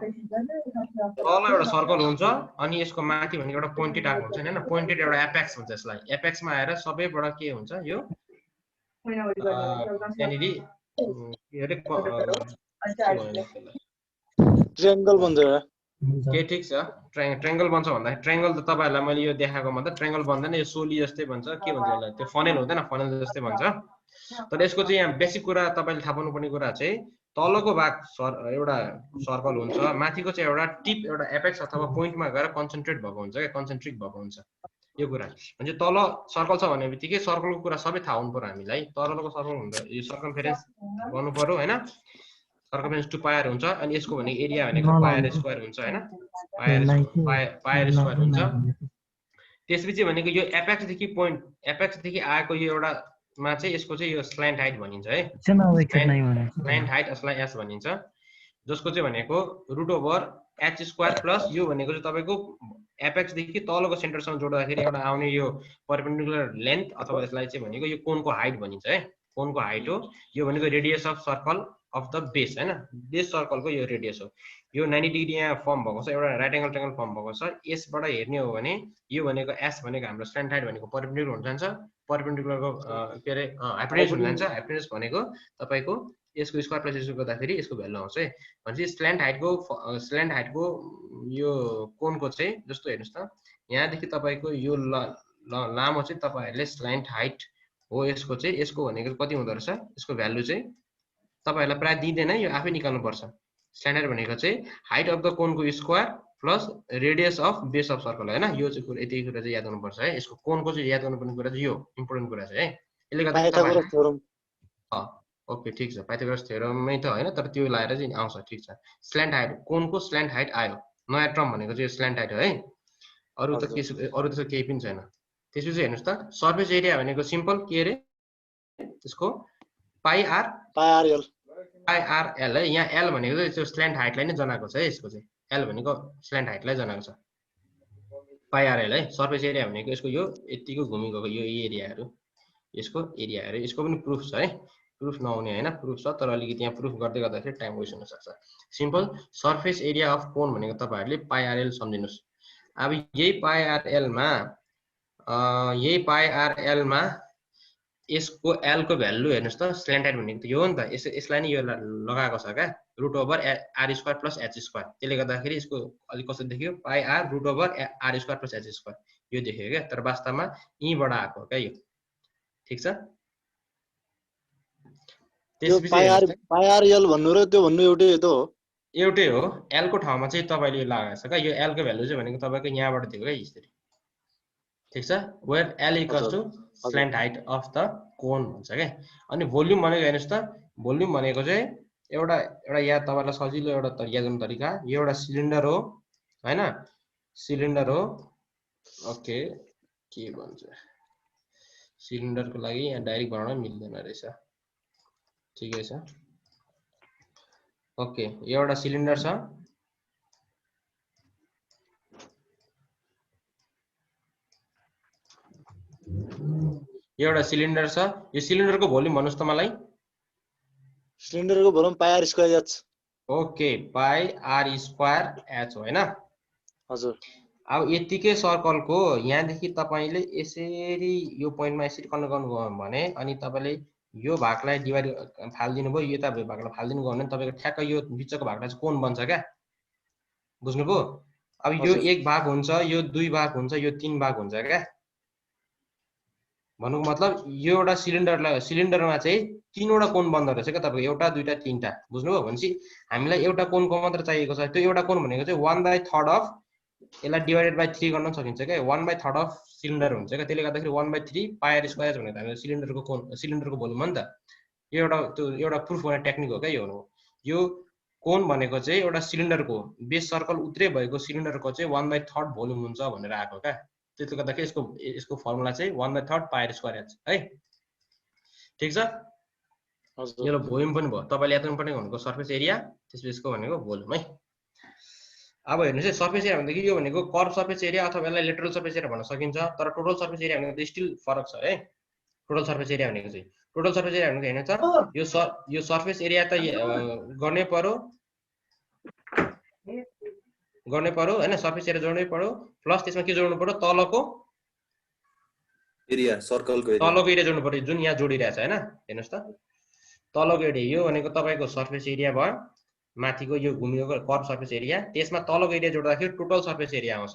S1: तल एउटा सर्कल हुन्छ अनि यसको माथि भनेको एउटा पोइन्टेड आएको हुन्छ हैन? पोइन्टेड एउटा एपेक्स हुन्छ। यसलाई एपेक्समा आएर सबैबाट के हुन्छ यो त्यहाँनेरि के अरे
S5: ट्रायंगल बन्छ एउटा।
S1: के ठीक छ ट्रायंगल बन्छ भन्दा ट्रायंगल त तपाईहरुलाई मैले यो देखाएको त ट्रायंगल बन्दैन, यो सोली जस्तै बन्छ। के भन्छ यसलाई? त्यो फनेल हुँदैन, फनेल जस्तै बन्छ। तर यसको चाहिँ यहाँ बेसिक कुरा तपाईले थाहा पाउनुपर्ने कुरा चाहिँ तलको भाग एउटा सर्कल हुन्छ, माथिको चाहिँ एउटा टिप एउटा एपेक्स अथवा पोइन्टमा गएर कन्सन्ट्रेट भएको हुन्छ क्या, कन्सन्ट्रिक भएको हुन्छ। यो कुरा म्हणजे तल सर्कल छ भन्ने बित्तिकै सर्कलको कुरा सबै थाहा हुनु पर्यो हामीलाई। तलको सर्कल हुन्छ यो सर्कमफेरेन्स गर्नु पर्यो हैन? सर्कमफेरेन्स 2 पाई आर हुन्छ अनि यसको भने एरिया भनेको पाई आर स्क्वायर हुन्छ हैन? पाई आर स्क्वायर हुन्छ। त्यसपछि भनेको यो एपेक्स देखि पोइन्ट एपेक्स देखि आएको यो एउटा मा चाहिँ यसको चाहिँ यो स्ल्यान्ट हाइट भनिन्छ है। स्ल्यान्ट हाइट अस्लाई एस भनिन्छ, जसको चाहिँ भनेको √h स्क्वायर प्लस यो भनेको चाहिँ तपाईको एपेक्स देखि तलको सेन्टरसँग जोड्दाखेरि एउटा आउने यो परपेन्डिकुलर लेन्थ अथवा यसलाई चाहिँ भनेको यो कोनको हाइट भनिन्छ है। कोनको हाइट हो। यो भनेको radius of circle of the base हैन? बेस सर्कलको यो रेडियस हो। यो 90 डिग्री यहाँ फर्म भएको छ, एउटा राइट एंगल ट्रायंगल फर्म भएको छ। यसबाट हेर्ने हो भने यो भनेको एस भनेको हाम्रो स्ल्यान्ट हाइट भनेको परपेन्डिकुलर हुन जान्छ। परपेन्डिकुलरको के अरे हाइपोटेन्युस हुन जान्छ। हाइपोटेन्युस भनेको तपाईको यसको स्क्वायर प्लस यसको गर्दाखेरि यसको भ्यालु आउँछ है। भनेपछि स्ल्यान्ट हाइटको यो कोनको चाहिँ जस्तो हेर्नुस् त, यहाँदेखि तपाईको यो लामो चाहिँ तपाईहरुले स्ल्यान्ट हाइट हो यसको चाहिँ, यसको भनेको कति हुँदो रहेछ, यसको भ्यालु चाहिँ तपाईहरुलाई प्राय दिदैन, यो आफै निकाल्नु पर्छ। स्ल्यान्ट हाइट भनेको चाहिँ हाइट अफ द कोनको square plus radius of base of circle हैन। यो चाहिँ कुरा यति कुरा चाहिँ याद गर्नुपर्छ है। यसको कोनको चाहिँ याद गर्नुपर्ने कुरा चाहिँ यो इम्पोर्टेन्ट कुरा चाहिँ है। यसले गर्दा
S5: पाइथागोरस थ्योरम।
S1: ओके ठीक छ, पाइथागोरस थ्योरममै त हैन, तर त्यो लाएर चाहिँ आउँछ। ठीक छ, स्ल्यान्ट हाइट, कोनको स्ल्यान्ट हाइट आयो, नयाँ टर्म भनेको चाहिँ स्ल्यान्ट हाइट हो है। अरु त केही पनि छैन। त्यसपछि हेर्नुस् त सर्फेस एरिया भनेको सिम्पल के रे, त्यसको पाइ आर एल है। यहाँ एल भनेको चाहिँ त्यो स्ल्यान्ट हाइटलाई नै जनाएको छ है। यसको चाहिँ एल भनेको स्ल्यान्ट हाइटलाई जनाएको छ, पाइ आर एल है। सर्फेस एरिया भनेको यसको यो यतिको घुमिगएको यो एरियाहरु, यसको एरियाहरु, यसको पनि प्रुफ छ है। प्रुफ नहुने हैन, प्रुफ छ, तर अलिकति यहाँ प्रुफ गर्दै गर्दाखेरि टाइम वेस्ट हुन सक्छ। सिम्पल सर्फेस एरिया अफ कोन भनेको तपाईहरुले पाइ आर एल सम्झिनुस्। अब यही पाइ आर एल मा यसको एल को भ्यालु हेर्नुस् त, स्ल्यान्ट हाइट भनेको त यो हो नि त, यसलाई नै यो लगाएको छ क्या, root over R square plus H square. त्यसले गर्दाखेरि यसको अलि कस्तो देखियो, pi R root over R square plus H square यो देखियो क्या, तर वास्तवमा यहीबाट आएको हो क्या यो। ठीक छ,
S5: त्यसपछि पाइ आर एल भन्नु र त्यो भन्नु एउटै हो त हो?
S1: एउटै हो। एल को ठाउँमा चाहिँ तपाईले यो लगाएको छ क्या, यो एल को भ्यालु चाहिँ भनेको तपाईको यहाँबाट दिएको क्या यसरी। ठीक छ, where L equals to slant height of the cone भन्छ क्या। अनि भोल्युम भनेको हेर्नुस् त, भोल्युम भनेको चाहिँ एउटा याद तपाईलाई सजिलो एउटा याद गर्ने तरिका, यो एउटा सिलिन्डर हो हैन, सिलिन्डर हो। ओके, के भन्छ, सिलिन्डरको लागि यहाँ डाइरेक्ट बनाउन मिल्दैन रहेछ, ठिकै छ। ओके, यो एउटा सिलिन्डर छ, यो एउटा सिलिन्डर छ। यो सिलिन्डरको भोल्युम भन्नुस् त मलाई।
S5: सिलिन्डरको भोल्युम पाइ आर स्क्वायर एच।
S1: ओके, पाइ आर स्क्वायर एच हो हैन।
S5: हजुर।
S1: अब यतिकै सर्कलको यहाँदेखि तपाईले यसरी यो पोइन्टमा यसरी कन्भर्ट गर्नुभयो भने, अनि तपाईले यो भागलाई डिभाइड फाल्दिनु भयो, यता भागलाई फाल्दिनु भयो भने तपाईको ठ्याक्क यो बिचको भागलाई चाहिँ कोन बन्छ क्या। बुझ्नुभयो? अब यो एक भाग हुन्छ, यो दुई भाग हुन्छ, यो तीन भाग हुन्छ क्या। भन्नुको मतलब यो एउटा सिलिन्डरमा चाहिँ तीनवटा कोन बन्दो रहेछ क्या तपाईको, एउटा दुईटा तीनटा। बुझ्नुभयो? भनेपछि हामीलाई एउटा कोनको मात्र चाहिएको छ। त्यो एउटा कोन भनेको चाहिँ 1/3 अफ, यसलाई डिभाइडेड बाइ 3 गर्न सकिन्छ क्या। 1/3 अफ सिलिन्डर हुन्छ क्या। त्यसले गर्दाखेरि 1/3 पाइ आर स्क्वायर भनेको हामीले सिलिन्डरको कोन, सिलिन्डरको भोल्युम हो नि त। यो एउटा प्रुफ गर्ने टेक्निक हो क्या यो। यो कोन भनेको चाहिँ एउटा सिलिन्डरको बेस सर्कल उत्रै भएको सिलिन्डरको चाहिँ 1/3 भोल्युम हुन्छ भनेर आएको क्या। त्यसले गर्दाखेरि यसको फर्मुला चाहिँ 1/3 पाइ आर स्क्वायर एच है। ठीक छ, यो भोल्युम पनि भयो। तपाईले याद गर्नुपर्ने भनेको सर्फेस एरिया, त्यसपछि यसको भनेको भोल्युम है। अब हेर्नुस् है, सर्फेस एरिया भनेको यो भनेको कर्भ सर्फेस एरिया अथवा यसलाई लेटरल सर्फेस एरिया भन्न सकिन्छ, तर टोटल सर्फेस एरिया भनेको स्टिल फरक छ है। टोटल सर्फेस एरिया भनेको चाहिँ टोटल सर्फेस एरिया भनेको हेर्नु त, यो सर्फेस एरिया त गर्नै पर्यो हैन, सर्फेस एरिया जोड्नै पर्यो, प्लस त्यसमा के जोड्नु पर्यो, तलको
S3: एरिया, सर्कलको एरिया,
S1: तलको एरिया जोड्नु पर्यो, जुन यहाँ जोडिरहेछ हैन। हेर्नुस् त, तलको एरिया यो भनेको तपाईको सर्फेस एरिया भयो, माथिको यो घुमिएको कर्भ सर्फेस एरिया, त्यसमा तलको एरिया जोड्दाखेरि टोटल सर्फेस एरिया आउँछ,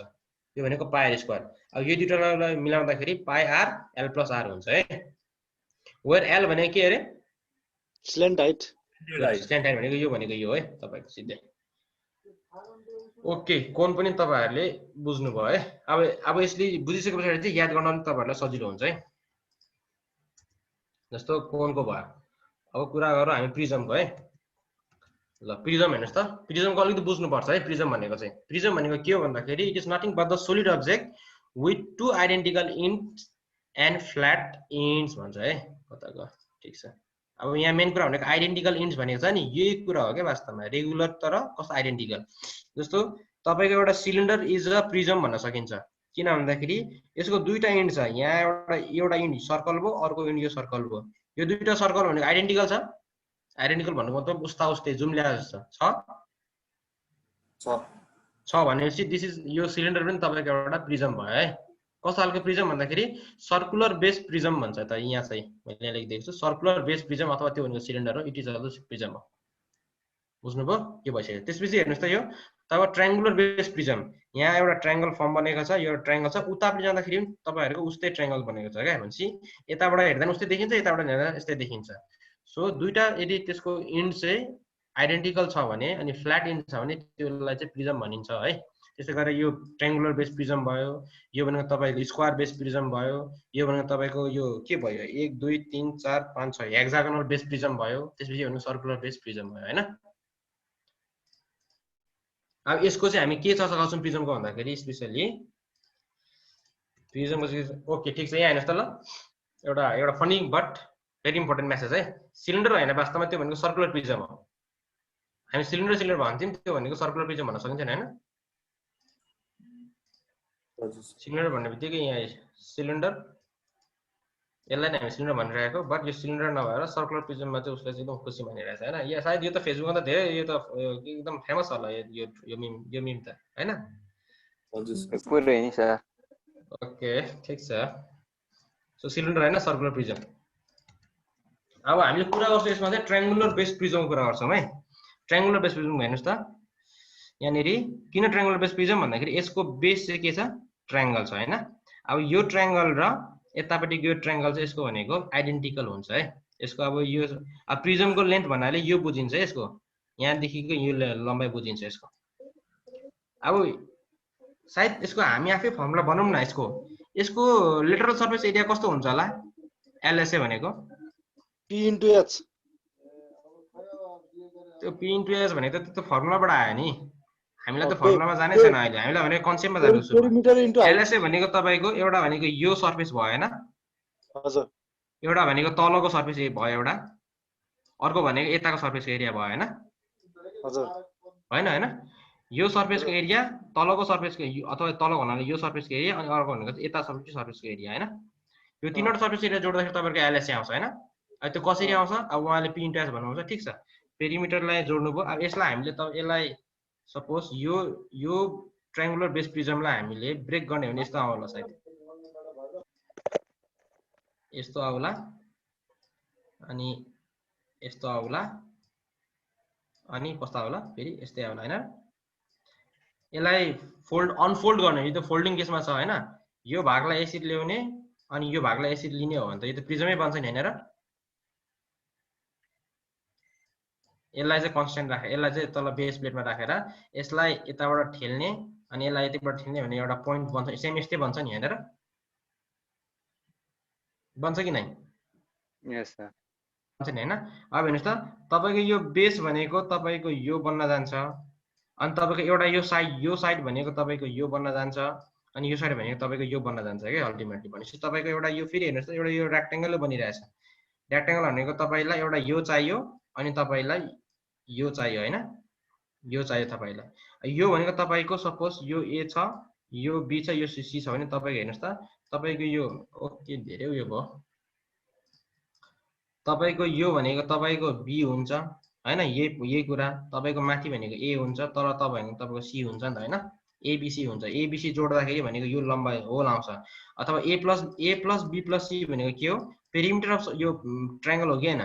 S1: यो भनेको पाइ आर स्क्वायर। अब यो दुईटालाई मिलाउँदाखेरि पाइ आर एल प्लस आर हुन्छ है। वेयर एल भनेको के अरे,
S5: स्ल्यान्ट हाइट।
S1: स्ल्यान्ट हाइट भनेको यो है तपाईको सिधै। ओके, कोन पनि तपाईहरुले बुझ्नुभयो है। अब यसले बुझिसके पछाडि चाहिँ याद गर्न पनि तपाईहरुलाई सजिलो हुन्छ है। जस्तो कोनको भयो, अब कुरा गरौँ हामी प्रिजमको है। ल प्रिजम हेर्नुस् त, प्रिजमको अलिकति बुझ्नुपर्छ है। प्रिजम भनेको के हो भन्दाखेरि, it is nothing but the solid object with two identical ends and flat ends भन्छ है कताको। ठीक छ, अब यहाँ मेन कुरा भनेको आइडेन्टिकल इन्ड्स भनेको छ नि, यही कुरा हो क्या वास्तवमा, रेगुलर तर कस्तो आइडेन्टिकल। जस्तो तपाईको एउटा सिलिन्डर इज अ प्रिजम भन्न सकिन्छ, किन भन्दाखेरि यसको दुईटा इन्ड छ, यहाँ एउटा इन्ड सर्कल भयो, अर्को इन्ड यो सर्कल भयो। यो दुईटा सर्कल भनेको आइडेन्टिकल छ। आइडेन्टिकल भन्नु मतलब उस्ता उस्तै जुम्ल्या जस्तो छ भनेपछि दिस इज, यो सिलिन्डर पनि तपाईको एउटा प्रिजम भयो है। कस्तो खालको प्रिजम भन्दाखेरि सर्कुलर बेस प्रिजम भन्छ त यहाँ चाहिँ मैले यहाँ लेखिदिएको छु सर्कुलर बेस प्रिजम अथवा त्यो भनेको सिलिन्डर हो इट इज अल्सो प्रिजम हो बुझ्नुभयो के भइसक्यो त्यसपछि हेर्नुस् त यो तब ट्रायंगुलर बेस प्रिजम यहाँ एउटा ट्रायंगल फर्म बनेको छ यो ट्रायंगल छ उतापट्टि जाँदाखेरि तपाईहरुको उस्तै ट्रायंगल बनेको छ क्या भनेपछि यताबाट हेर्दा उस्तै देखिन्छ यताबाट हेर्दा यस्तै देखिन्छ सो दुईटा यदि त्यसको इन्ड चाहिँ आइडेन्टिकल छ भने अनि फ्ल्याट इन्ड छ भने त्यसलाई चाहिँ प्रिजम भनिन्छ है त्यसै गरेर यो ट्रायंगुलर बेस प्रिजम भयो यो भनेको तपाईको स्क्वायर बेस प्रिजम भयो यो भनेको तपाईको यो के भयो 1 2 3 4 5 6 हेक्सागोनल बेस प्रिजम भयो त्यसपछि भनेको सर्कुलर बेस प्रिजम भयो हैन अब यसको चाहिँ हामी के चर्चा गर्छौं प्रिजमको भन्दाखेरि स्पेशली प्रिजमको ओके ठीक छ यहाँ हेर्नुस् त ल एउटा funny but very important message है सिलिन्डर हैन वास्तवमा त्यो भनेको सर्कुलर प्रिजम हो हामी सिलिन्डर भन्थ्यौं त्यो भनेको सर्कुलर प्रिजम भन्न सकिन्छ हैन सिलिन्डर भन्ने बित्तिकै यहाँ सिलिन्डर यसलाई नै हामी सिलिन्डर भनिरहेको बट यो सिलिन्डर नभएर सर्कुलर प्रिजममा चाहिँ उसले चाहिँ एकदम खुसी मानिरहेछ हैन यो सायद यो त फेसबुकमा त धेरै यो त एकदम फेमस होला यो मिम त हैन
S2: हजुर पुरै नि सर
S1: ओके ठीक छ सो सिलिन्डर हैन सर्कुलर प्रिजम अब हामीले कुरा गर्छौं यसमा चाहिँ ट्रायंगुलर बेस प्रिजमको कुरा गर्छौं है ट्रायंगुलर बेस प्रिजम हेर्नुस् त यहाँनेरि किन ट्रायंगुलर बेस प्रिजम भन्दाखेरि यसको बेस चाहिँ के छ ट्रायंगल छ हैन अब यो ट्रायंगल र यतापट्टिको यो ट्रायंगल चाहिँ यसको भनेको आइडेन्टिकल हुन्छ है यसको अब यो प्रिजमको लेन्थ भन्नाले यो बुझिन्छ यसको यहाँ देखिको यो लम्बाइ बुझिन्छ यसको अब सायद यसको हामी आफै फर्मुला बनाउँ न यसको लेटरल सर्फेस एरिया कस्तो हुन्छ होला एलएसए भनेको
S5: p into h
S1: त्यो p into h भनेको त्यो फर्मुलाबाट आयो नि हामीलाई त फर्मुलामा जानै छैन अहिले हामीलाई भनेको कन्सेप्टमा जानु छ
S5: पेरिमिटर इन्टु
S1: एलएसए भनेको तपाईको एउटा भनेको यो सर्फेस भयो हैन
S5: हजुर
S1: एउटा भनेको तलको सर्फेस भयो एउटा अर्को भनेको यताको सर्फेसको एरिया भयो हैन
S5: हजुर
S1: हैन यो सर्फेसको एरिया तलको सर्फेसको अथवा तल भन्नाले यो सर्फेसको एरिया अनि अर्को भनेको चाहिँ यता सर्फेसको एरिया हैन यो तीनवटा सर्फेस एरिया जोड्दाखेरि तपाईको एलएसए आउँछ हैन अब त्यो कसरी आउँछ अब उहाँले p into h भन्नुहुन्छ ठीक छ पेरिमिटरलाई जोड्नु भयो अब यसलाई हामीले त यसलाई सपोज यो ट्रायंगुलर बेस प्रिजमलाई हामीले ब्रेक गर्ने भने यस्तो आउला सायद यस्तो आउला अनि यस्तो आउला अनि कस्तो आउला फेरि यस्तै आउला हैन यसलाई अनफोल्ड गर्ने यो त फोल्डिङ केसमा छ हैन यो भागलाई एसिड ल्याउने अनि यो भागलाई एसिड लिने हो भने त यो त प्रिजमै बन्छ नि हैन र यसलाई चाहिँ कन्स्टेन्ट राखेर यसलाई चाहिँ तल बेस प्लेटमा राखेर यसलाई यताबाट ठेल्ने अनि यसलाई यतिबाट ठेल्ने भने एउटा पोइन्ट बन्छ सेम यस्तै बन्छ नि हैन र बन्छ कि नै
S2: यस सर
S1: बन्छ नि हैन अब हेर्नुस् त तपाईको यो बेस भनेको तपाईको यो बन्न जान्छ अनि तपाईको एउटा यो साइड भनेको तपाईको यो बन्न जान्छ अनि यो साइड भनेको तपाईको यो बन्न जान्छ के अल्टिमेटली भनेपछि तपाईको एउटा यो फेरि हेर्नुस् त एउटा यो रेक्टेंगल बनिरहेछ रेक्टेंगल भनेको तपाईलाई एउटा यो चाहियो अनि तपाईलाई यो चाहियो हैन यो चाहियो तपाईलाई यो भनेको तपाईको सपोज यो ए छ यो बी छ यो सी छ भने तपाईको हेर्नुस् त तपाईको यो ओके धेरै उयो भयो तपाईको यो भनेको तपाईको बी हुन्छ हैन यही कुरा तपाईको माथि भनेको ए हुन्छ तर तपाईको तपाईको सी हुन्छ नि त हैन एबीसी हुन्छ एबीसी जोड्दाखेरि भनेको यो लम्बाइ होल आउँछ अथवा ए प्लस बी प्लस सी भनेको के हो पेरिमिटर अफ यो ट्रायंगल हो कि हैन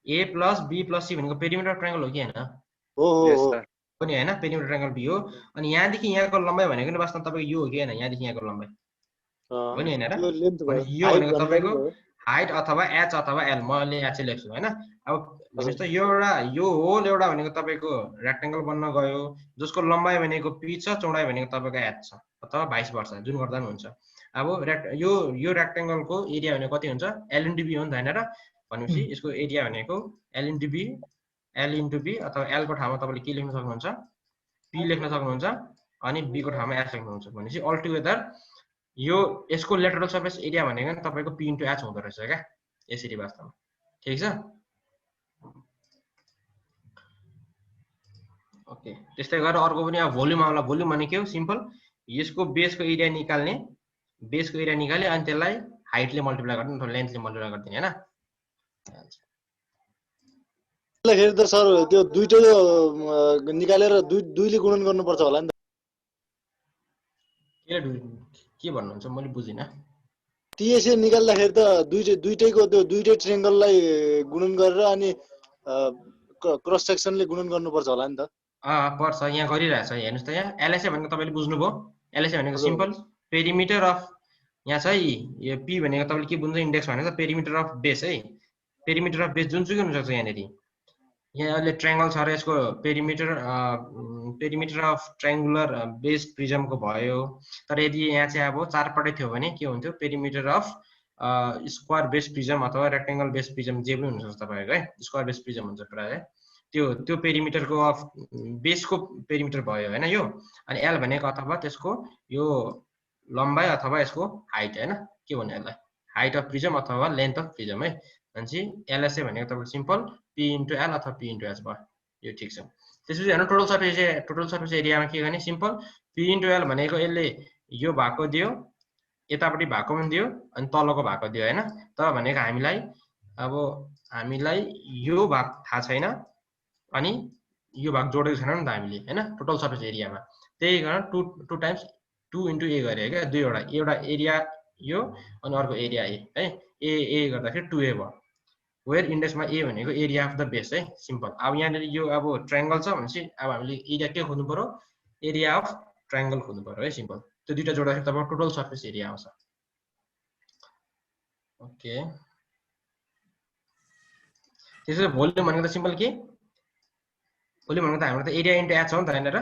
S1: ए प्लस बी प्लस सी भनेको पेरिमिटर ट्रायंगल हो कि हैन
S5: हो
S2: यस सर
S1: पनि हैन पेरिमिटर ट्रायंगल बी हो अनि यहाँदेखि यहाँको लम्बाइ भनेको नि वास्तवमा तपाईको यो हो कि हैन यहाँदेखि यहाँको लम्बाइ हो नि हैन र यो भनेको तपाईको हाइट अथवा एच अथवा एल मैले एच लेख्छु हैन अब जस्तो यो होल एउटा भनेको तपाईको रेक्टेंगल बन्न गयो जसको लम्बाइ भनेको p छ चौडाइ भनेको तपाईको h छ अथवा भाइस वर्सा जुन गर्दा पनि हुन्छ अब यो रेक्टेंगलको एरिया भनेको कति हुन्छ l into b हो नि त हैन र भनेपछि यसको एरिया भनेको l into b अथवा l को ठाउँमा तपाईले के लेख्न सक्नुहुन्छ p लेख्न सक्नुहुन्छ अनि b को ठाउँमा h लेख्नुहुन्छ भनेपछि अल टुगेदर यो यसको लेटरल सर्फेस एरिया भनेको नि तपाईको p into h हुँदो रहेछ क्या यसरी वास्तवमा ठीक छ ओके त्यस्तै गरेर अर्को पनि अब भोल्युम आउला भोल्युम भने के हो सिम्पल यसको बेसको एरिया निकाल्ने अनि त्यसलाई हाइटले मल्टिप्लाई गर्ने अथवा लेन्थले मल्टिप्लाई गर्दिने हैन
S5: त्यसलाई त सर त्यो दुईटै निकालेर दुईले गुणन गर्नुपर्छ होला नि त
S1: के के भन्नुहुन्छ मैले बुझिनँ।
S5: टिएसए निकाल्दाखेरि त दुईटैको त्यो दुईटै ट्रायंगललाई गुणन गरेर अनि क्रस सेक्सनले गुणन गर्नुपर्छ होला नि त।
S1: पर्छ, यहाँ गरिरहेछ। हेर्नुहोस् त, यहाँ एलएसए भनेको तपाईँले बुझ्नुभयो। एलएसए भनेको
S5: हजुर,
S1: सिम्पल पेरिमिटर अफ, यहाँ छ है यो पी भनेको तपाईँले के बुझ्नु इन्डेक्स भनेको पेरिमिटर अफ बेस है। पेरिमिटर अफ बेस जुनसुकै हुनसक्छ यहाँनिर। यहाँ अहिले ट्रायंगल छ र यसको पेरिमिटर अफ ट्रायंगुलर बेस प्रिजमको भयो। तर यदि यहाँ चाहिँ अब चारपटै थियो भने के हुन्थ्यो, perimeter of square base prism अथवा रेक्टेंगल बेस प्रिजम जे पनि हुनसक्छ तपाईँको है। स्क्वायर बेस प्रिजम हुन्छ प्राय त्यो पेरिमिटरको अफ बेसको पेरिमिटर भयो हैन यो। अनि एल भनेको अथवा त्यसको यो लम्बाइ अथवा यसको हाइट हैन, के भन्नु यसलाई, हाइट अफ प्रिजम अथवा लेन्थ अफ प्रिजम है। भनेपछि एलएसए भनेको तपाईँको सिम्पल पी इन्टु एल अथवा पी इन्टु एच भयो, यो ठिक छ। त्यसपछि हेर्नु टोटल सर्फेस एरियामा के गर्ने, सिम्पल पी इन्टु एल भनेको यसले यो भागको दियो, यतापट्टि भागको पनि दियो, अनि तलको भागको दियो हैन। तर भनेको हामीलाई यो भाग थाहा छैन अनि यो भाग जोडेको छैन नि त हामीले हैन टोटल सर्फेस एरियामा। त्यही कारण 2 टाइम्स 2 इन्टु ए गरे क्या, दुईवटा, एउटा एरिया यो अनि अर्को एरिया ए है। ए गर्दाखेरि 2a भयो। वेयर इन्डेक्समा ए भनेको एरिया अफ द बेस है, सिम्पल। अब यहाँनिर यो अब ट्रायंगल छ भनेपछि अब हामीले एरिया के खोज्नु पर्यो, एरिया अफ ट्रायंगल खोज्नु पर्यो है, सिम्पल। त्यो दुईटा जोड्दाखेरि तपाईको टोटल सर्फेस एरिया आउँछ। ओके, त्यसैले भोल्युम भनेको त सिम्पल के, भोल्युम भनेको त हाम्रो त एरिया इन्टु एच हो नि त हैन र,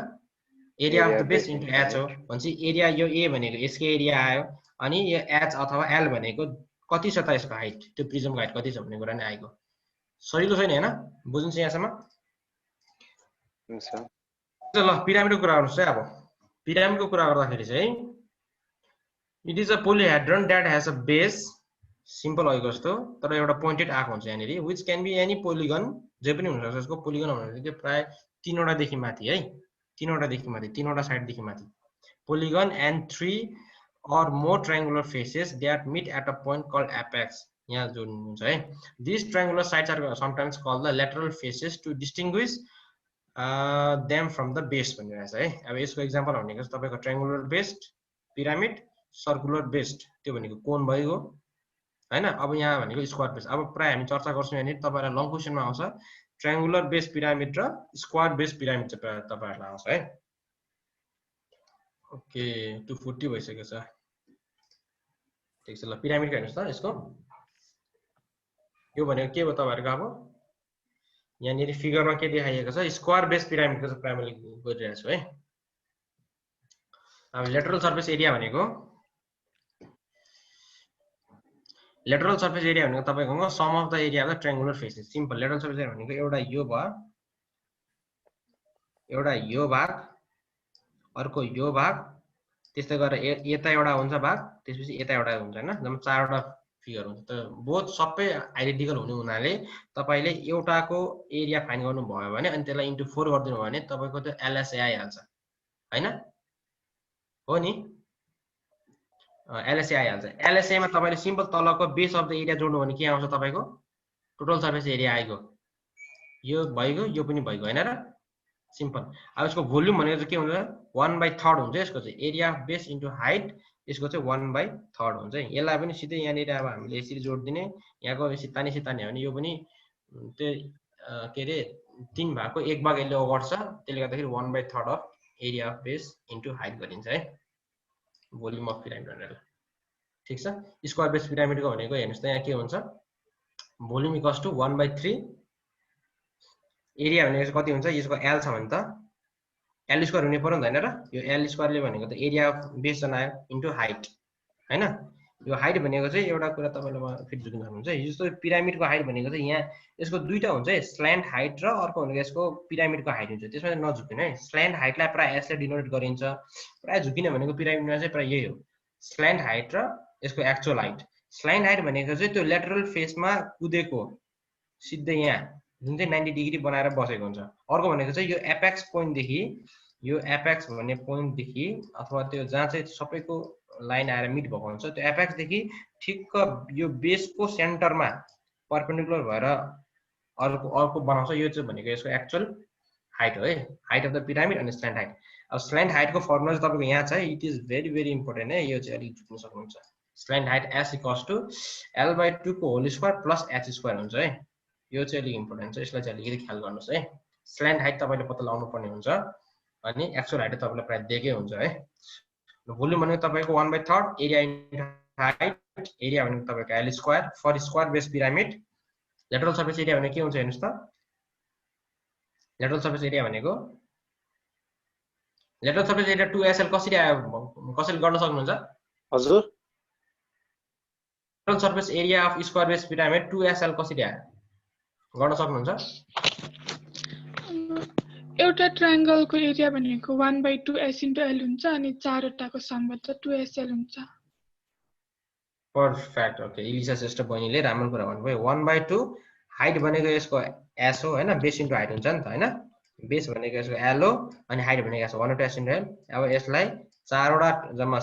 S1: area of the base into H हो। भनेपछि एरिया यो ए भनेको यसकै एरिया आयो, अनि यो एच अथवा एल भनेको कति छ त यसको हाइट, त्यो प्रिजमको हाइट कति छ भन्ने कुरा नै आएको। सजिलो छैन हैन, बुझ्नुहुन्छ यहाँसम्म? ल पिरामिडको कुरा गर्नुहोस् है। अब पिरामिडको कुरा गर्दाखेरि चाहिँ it is a polyhedron that has a base, simple अघिको जस्तो, तर एउटा पोइन्टेड आएको हुन्छ यहाँनिर, which can be any polygon, जे पनि हुनसक्छ यसको। पोलिगन भनेको प्राय 3वटा देखि माथि है, 3वटा देखि माथि, 3वटा साइडदेखि माथि। Polygon and 3 or more triangular faces that meet at a point called apex, यहाँ जोड्नुहुन्छ है। These triangular sides are sometimes called the lateral faces to distinguish them from the base भनिरहेछ है। अब यसको एक्जाम्पल भनेको तपाईको triangular based pyramid, circular based त्यो भनेको कोन भइगयो हैन। अब यहाँ भनेको स्क्वायर बेस। अब प्राय हामी चर्चा गर्छौं यहाँनिर, तपाईहरुलाई लङ क्वेशनमा आउँछ ट्रायंगुलर बेस पिरामिड र स्क्वायर बेस पिरामिड चाहिँ प्राय तपाईहरुलाई आउँछ है। ओके, 240 भइसक्यो छ, ठिक छ। ल पिरामिड हेर्नुस् त यसको, यो भनेको के हो तपाईहरुको, अब यहाँनिर फिगरमा के देखाइएको छ, स्क्वायर बेस पिरामिडको चाहिँ प्राइमरी गरिरहेको छु है। अब लेटरल सर्फेस एरिया भनेको, लेटरल सर्फेस एरिया भनेको तपाईको sum of the area of the triangular faces, simple. Lateral surface area भनेको एउटा यो भयो, एउटा यो भाग, अर्को यो भाग, त्यस्तै गरेर यता एउटा हुन्छ भाग, त्यसपछि यता एउटा हुन्छ हैन, जम्मा 4वटा फिगर हुन्छ। त बोथ सबै आइडेन्टिकल हुने हुनाले तपाईले एउटाको एरिया फाइन्ड गर्नु भयो भने अनि त्यसलाई इन्टु 4 गर्दिनु भयो भने तपाईको त्यो एलएसए आइहाल्छ हैन, हो नि, एलएसए आइहाल्छ। एलएसए मा तपाईले सिम्पल तलको बेस अफ द एरिया जोड्नु भने के आउँछ तपाईको टोटल सर्फेस एरिया आइगयो, यो भइगयो, यो पनि भइगयो हैन र, सिम्पल। अब यसको भोल्युम भनेको चाहिँ के हुन्छ, 1/3 हुन्छ यसको चाहिँ, area of base into height, यसको चाहिँ 1/3 हुन्छ है। यसलाई पनि सिधै यहाँनिर अब हामीले यसरी जोड्दिने, यहाँको सितानी हो भने यो पनि त्यो के रे 3 भागको 1 भाग यसले ओगट्छ, त्यसले गर्दाखेरि 1/3 of area of base into height गरिन्छ है, भोल्युम अफ पिरामिड भनेर, ठिक छ। स्क्वायर बेस पिरामिडको भनेको हेर्नुस् त यहाँ के हुन्छ, भोल्युम इक्वल्स टु 1/3, एरिया भनेको कति हुन्छ, यसको एल छ भने त एल स्क्वायर हुने पर्यो नि त हैन र, यो एल स्क्वायरले भनेको त एरिया अफ बेस जनायो इन्टु हाइट हैन। यो हाइट भनेको चाहिँ एउटा कुरा तपाईले फेरि झुकिन सक्नुहुन्छ है, जस्तो पिरामिडको हाइट भनेको चाहिँ यहाँ यसको दुईटा हुन्छ है, स्ल्यान्ट हाइट र अर्को भनेको यसको पिरामिडको हाइट हुन्छ। त्यसमा चाहिँ नझुकिनु है, स्ल्यान्ट हाइटलाई प्राय यसले डिनोट गरिन्छ, प्राय झुकिन भनेको पिरामिडमा चाहिँ प्राय यही हो, स्ल्यान्ट हाइट र यसको एक्चुअल हाइट। स्ल्यान्ट हाइट भनेको चाहिँ त्यो लेटरल फेसमा कुदेको सिधै यहाँ जुन चाहिँ 90 डिग्री बनाएर बसेको हुन्छ। अर्को भनेको चाहिँ यो एपेक्स पोइन्टदेखि, यो एपेक्स भन्ने पोइन्टदेखि अथवा त्यो जहाँ चाहिँ सबैको लाइन आएर मिट भएको हुन्छ, त्यो एपेक्सदेखि ठिक्क यो बेसको सेन्टरमा परपेन्डिकुलर भएर अर्को बनाउँछ, यो चाहिँ भनेको यसको एक्चुअल हाइट हो है, हाइट अफ द पिरामिड अनि स्ल्यान्ट हाइट। अब स्ल्यान्ट हाइटको फर्मुला चाहिँ तपाईँको यहाँ छ, it is very very important है, यो चाहिँ अलिक झुक्न सक्नुहुन्छ। Slant height S equals to L/2 को whole square plus h square हुन्छ है, यो चाहिँ अलिक इम्पोर्टेन्ट छ, यसलाई चाहिँ अलिकति ख्याल गर्नुहोस् है। स्ल्यान्ट हाइट तपाईँले पत्ता लगाउनु पर्ने हुन्छ अनि एक्चुअल हाइट तपाईँलाई प्राय दिएकै हुन्छ है। भोल्युम भनेको तपाईँको 1/3 एरिया इन्टु हाइट, एरिया भनेको तपाईँको L square for square base pyramid. Lateral surface area भनेको के हुन्छ हेर्नुहोस् त, लेटरल सर्फेस एरिया भनेको लेटरल सर्फेस एरिया 2SL कसरी आयो, कसरी गर्न सक्नुहुन्छ
S5: हजुर?
S1: Lateral surface area of square base pyramid 2SL कसरी आयो गर्न सक्नुहुन्छ?
S6: एउटा ट्रायंगलको एरिया भनेको 1/2s * l हुन्छ अनि चारवटाको सम गर्दा 2SL हुन्छ।
S1: Perfect, okay. इलिसा श्रेष्ठ बहिनीले राम्रो कुरा भन्नुभयो। 1/2 हाइट भनेको यसको एस हो हैन, बेस इन्टु हाइट हुन्छ नि त हैन, बेस भनेको यसको एल हो अनि हाइट भनेको एस हो, 1/2s * l। अब यसलाई चारवटा जम्मा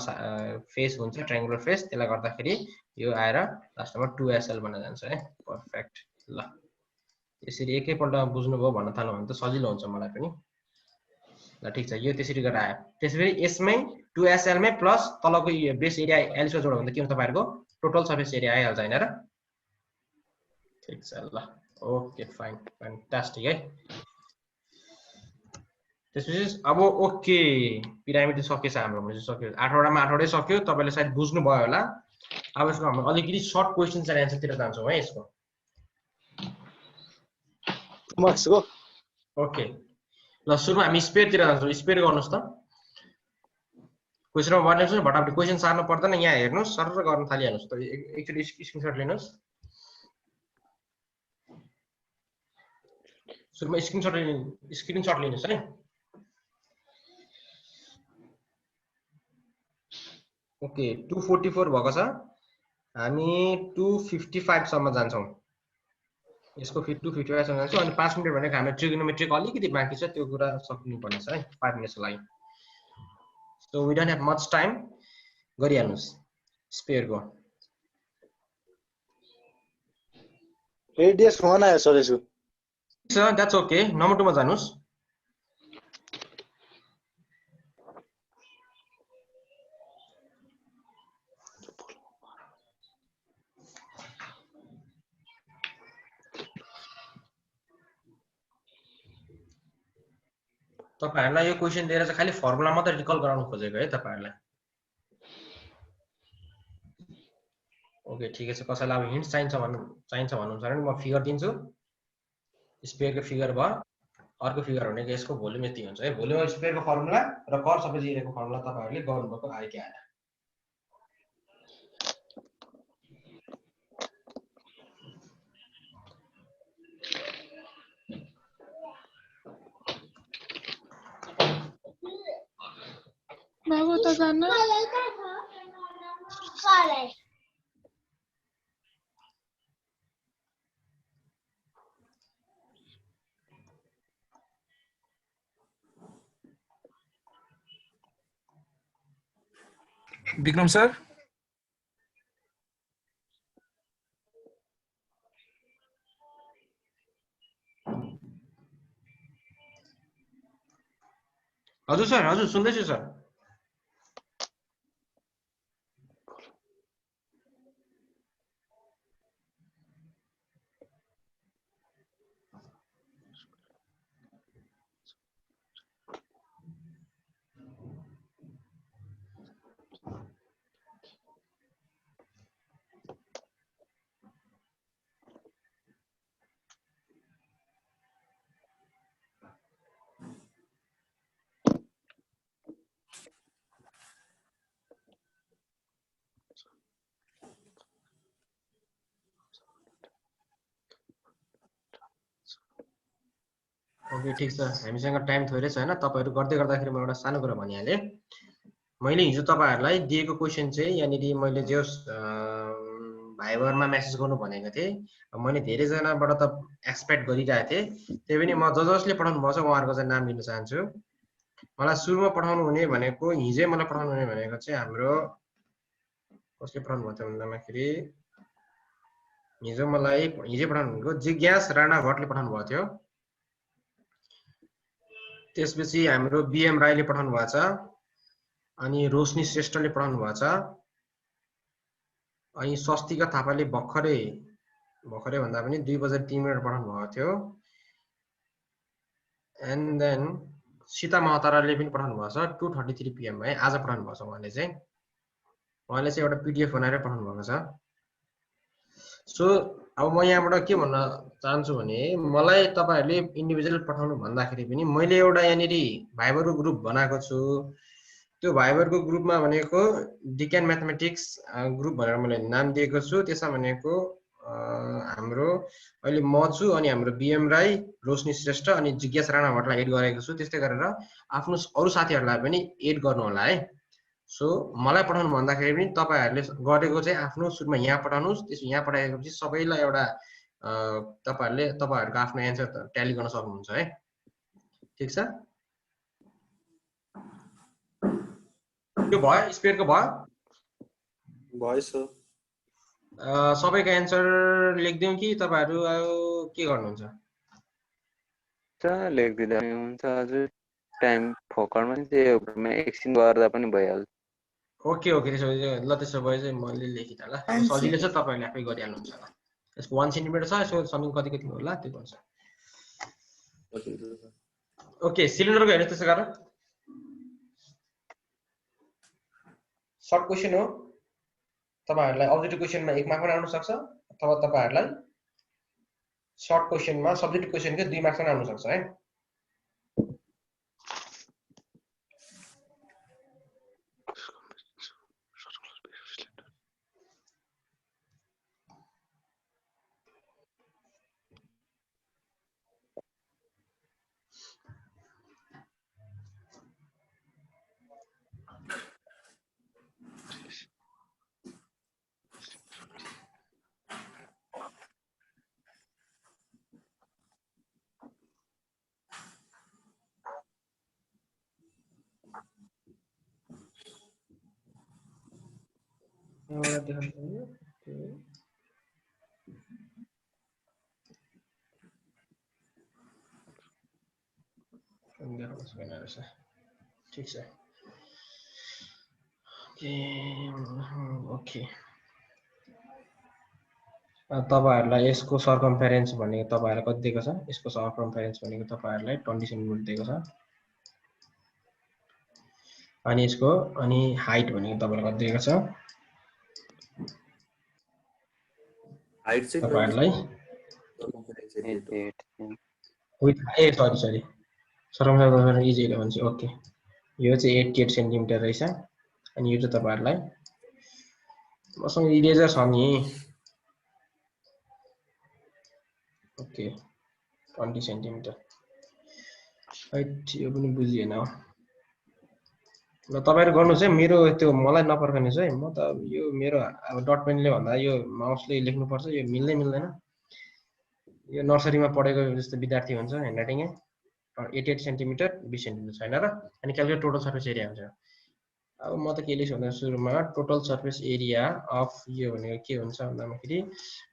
S1: फेस हुन्छ ट्रायंगुलर फेस, त्यसलाई गर्दाखेरि यो आएर लास्टमा 2SL बन्न जान्छ है। पर्फेक्ट, ल यसरी एकैपल्टमा बुझ्नुभयो भन्न थाल्नु भने त सजिलो हुन्छ मलाई पनि। ल ठीक छ, यो त्यसरी गरेर आयो। त्यसैगरी यसमै 2SL मै प्लस तलको बेस एरिया एल स्क्वायर जोड्दा के हुन्छ तपाईहरुको टोटल सर्फेस एरिया आइहाल्छ हैन र? ठीक छ, ल ओके फाइन, फ्यान्टास्टिक है। त्यसपछि अब ओके, पिरामिड सकिएछ हाम्रो, सक्यो 8वटामा 8वटै सक्यो, तपाईले सायद बुझ्नु भयो होला। अब यसको हामी अलिकति सर्ट क्वेशन्स एन्ड आन्सर तिर जान्छौँ है यसको।
S5: मार्क्सको
S1: ओके, ल सुरुमा हामी स्पेयर तिर जान्छौँ। स्पेयर गर्नुस् त, क्वेशनमा भन्नुहुन्छ भटाभट क्वेशन सार्नु पर्दैन, यहाँ हेर्नुस् सरर गर्न थालिहाल्नुस् त, एकचोटी स्क्रिनशट लिनुस्। सुरुमा स्क्रिनशट लिनुस् है। ओके 244 भएको छ, हामी 255 सम्म जान्छौँ। यसको 255 सम्म जान्छौँ अनि 5 मिनेट भनेको हामी ट्रिगोनोमेट्रिक अलिकति बाँकी छ, त्यो कुरा सक्नु पर्ने छ है 5 मिनेटको लागि। So we don't have much time, गरिहाल्नुस् स्पेयरको।
S5: रेडियस 1 आयो सर यसको।
S1: सर द्याट्स ओके, नम्बर 2 मा जानुस्। तपाईहरुलाई यो क्वेशन दिएर चाहिँ खाली फर्मुला मात्र रिकल गराउन खोजेको है तपाईहरुलाई। ओके ठिकै छ, कसैलाई अब हिन्ट्स चाहिन्छ भन्नुहुन्छ भने म फिगर दिन्छु। स्पेयरको फिगर भयो, अर्को फिगर भनेको यसको भोल्युम यति हुन्छ है। भोल्युम स्पेयरको फर्मुला र कर्व सर्फेस एरियाको फर्मुला तपाईहरुले गर्नुभएको आयो कि आएन?
S6: बाबु त जान्न
S7: विक्रम सर।
S1: हजुर सर, हजुर सुन्दैछु सर। ओके ठीक छ, हामीसँग टाइम थोरै छ हैन। तपाईहरु गर्दै गर्दाखेरि म एउटा सानो कुरा भनिहालेँ। मैले हिजो तपाईहरुलाई दिएको क्वेशन चाहिँ यहाँनिर मैले जो भाइबरमा मेसेज गर्नु भनेको थिएँ, मैले धेरै जनाबाट त एक्सपेक्ट गरिरहेको थिएँ। त्यही पनि म जसले पठाउनु भएको छ उहाँहरुको चाहिँ नाम लिन चाहन्छु। मलाई सुरुमा पठाउनु हुने भनेको हिजै मलाई पठाउनु हुने भनेको चाहिँ हाम्रो कसले पठाउनु भएको थियो भन्दामाखेरि हिजो पठाउनु भनेको जिज्ञास राणा भट्टले पठाउनु भएको थियो। त्यसपछि हाम्रो बीएम राईले पठाउनु भएको छ, अनि रोशनी श्रेष्ठले पठाउनु भएको छ, अनि स्वस्तिका थापाले भर्खरै भन्दा पनि 2:03 पठाउनु भएको थियो। एन्ड देन सीता महताराले पनि पठाउनु भएको छ 2:33 PM है, आज पठाउनु भएको छ। उहाँले चाहिँ एउटा पीडीएफ बनाएर पठाउनु भएको छ। सो अब म यहाँबाट के भन्न चाहन्छु भने मलाई तपाईहरुले इन्डिभिजुअल पठाउनु भन्दाखेरि पनि मैले एउटा यहाँनेरि भाइबरको ग्रुप बनाएको छु। त्यो भाइबरको ग्रुपमा भनेको डिक्यान म्याथमेटिक्स ग्रुप भनेर मैले नाम दिएको छु। त्यसमा भनेको हाम्रो अहिले म छु, अनि हाम्रो बीएम राई, रोशनी श्रेष्ठ अनि जिज्ञासा राणा भट्टलाई एड गरेको छु। त्यस्तै गरेर आफ्नो अरु साथीहरुलाई पनि एड गर्नु होला है। सो मलाई पठाउनु भन्दाखेरि पनि तपाईहरुले गरेको चाहिँ आफ्नो सुरुमा यहाँ पठाउनुस्, त्यसपछि यहाँ पठाएपछि सबैलाई एउटा तपाईहरुको आफ्नो एन्सर ट्याली गर्न सक्नुहुन्छ है। ठीक छ? यो भयो स्पेयरको भयो सबैको एन्सर लेख्दियौ कि तपाईहरु के गर्नुहुन्छ?
S2: लेख्दिदा हुन्छ हजुर, टाइम फोकरमा चाहिँ एकछिन गर्दा पनि भइहाल्छ।
S1: ओके ल त्यसो भए चाहिँ मैले लेखिदिएला। सजिलो छ, तपाईहरुले आफै गरिहाल्नुहुन्छ होला। यसको 1 सेन्टिमिटर छ, यसको समिङ कति होला त्यो गर्छ। ओके सिलिन्डरको हेर्नु त्यसो गरेर सर्ट क्वेशन हो। तपाईहरुलाई अब्जेक्टिभ क्वेशनमा 1 मार्क पनि आउन सक्छ, अथवा तपाईहरुलाई सर्ट क्वेशनमा सब्जेक्टिभ क्वेशनको 2 मार्क पनि आउन सक्छ है। ठीक छ। ओके तपाईहरुलाई यसको सर्कम्फेरेन्स भनेको तपाईहरुलाई कति दिएको छ? यसको सर्कम्फेरेन्स भनेको तपाईहरुलाई 20 सेन्टिमिटर दिएको छ। अनि यसको हाइट भनेको तपाईहरुलाई कति दिएको छ?
S3: हाइट चाहिँ
S1: तपाईहरुलाई विथ सरी सर्कम्फेरेन्स इज 11 ओके। यो चाहिँ 88 सेन्टिमिटर रहेछ। अनि यो चाहिँ तपाईहरुलाई मसँग इरेजर छ नि। ओके 20 सेन्टिमिटर हाइट यो पनि बुझिएन हो। ल तपाईहरु गर्नुस् है, मेरो त्यो मलाई नपर्खनुस् है। म त यो मेरो अब डट पेनले भन्दा यो माउसले लेख्नु पर्छ, यो मिल्दैन। यो नर्सरीमा पढेको जस्तो विद्यार्थी हुन्छ ह्यान्डराइटिङ 88 सेन्टिमिटर 20 सेन्टिमिटर छैन र। अनि क्याल्कुलेट टोटल सर्फेस एरिया हुन्छ। अब म त के लेख्छु भन्दा सुरुमा टोटल सर्फेस एरिया अफ यो भनेको के हुन्छ भन्दाखेरि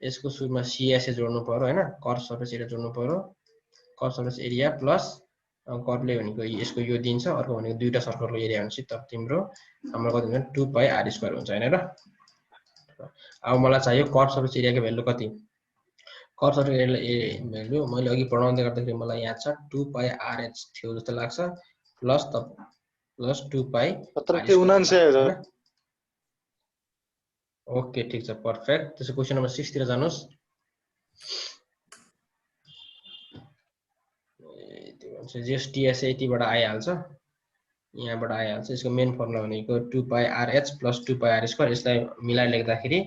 S1: यसको सुरुमा सीएसए जोड्नु पर्यो हैन, कर्व सर्फेस एरिया जोड्नु पर्यो। कर्व सर्फेस एरिया प्लस कर्वले भनेको यसको यो दिन्छ, अर्को भनेको दुईटा सर्कलको एरिया हुन्छ। त तिम्रो हाम्रो कति हुन्छ 2πr² हुन्छ हैन र। अब मलाई चाहियो कर्व सर्फेस एरियाको भ्यालु कति? कर्व सर्फेस एरिया भ्यालु मैले अघि पढाउँदै गर्दाखेरि मलाई याद छ 2πrh थियो जस्तो लाग्छ, प्लस 2π। ओके ठीक छ, पर्फेक्ट। त्यसो क्वेशन नम्बर 6 तिर जानुस्। जस टीएसए यतिबाट आइहाल्छ, यहाँबाट आइहाल्छ। यसको मेन फर्मुला भनेको 2πrh प्लस 2πr²। यसलाई मिलाएर लेख्दाखेरि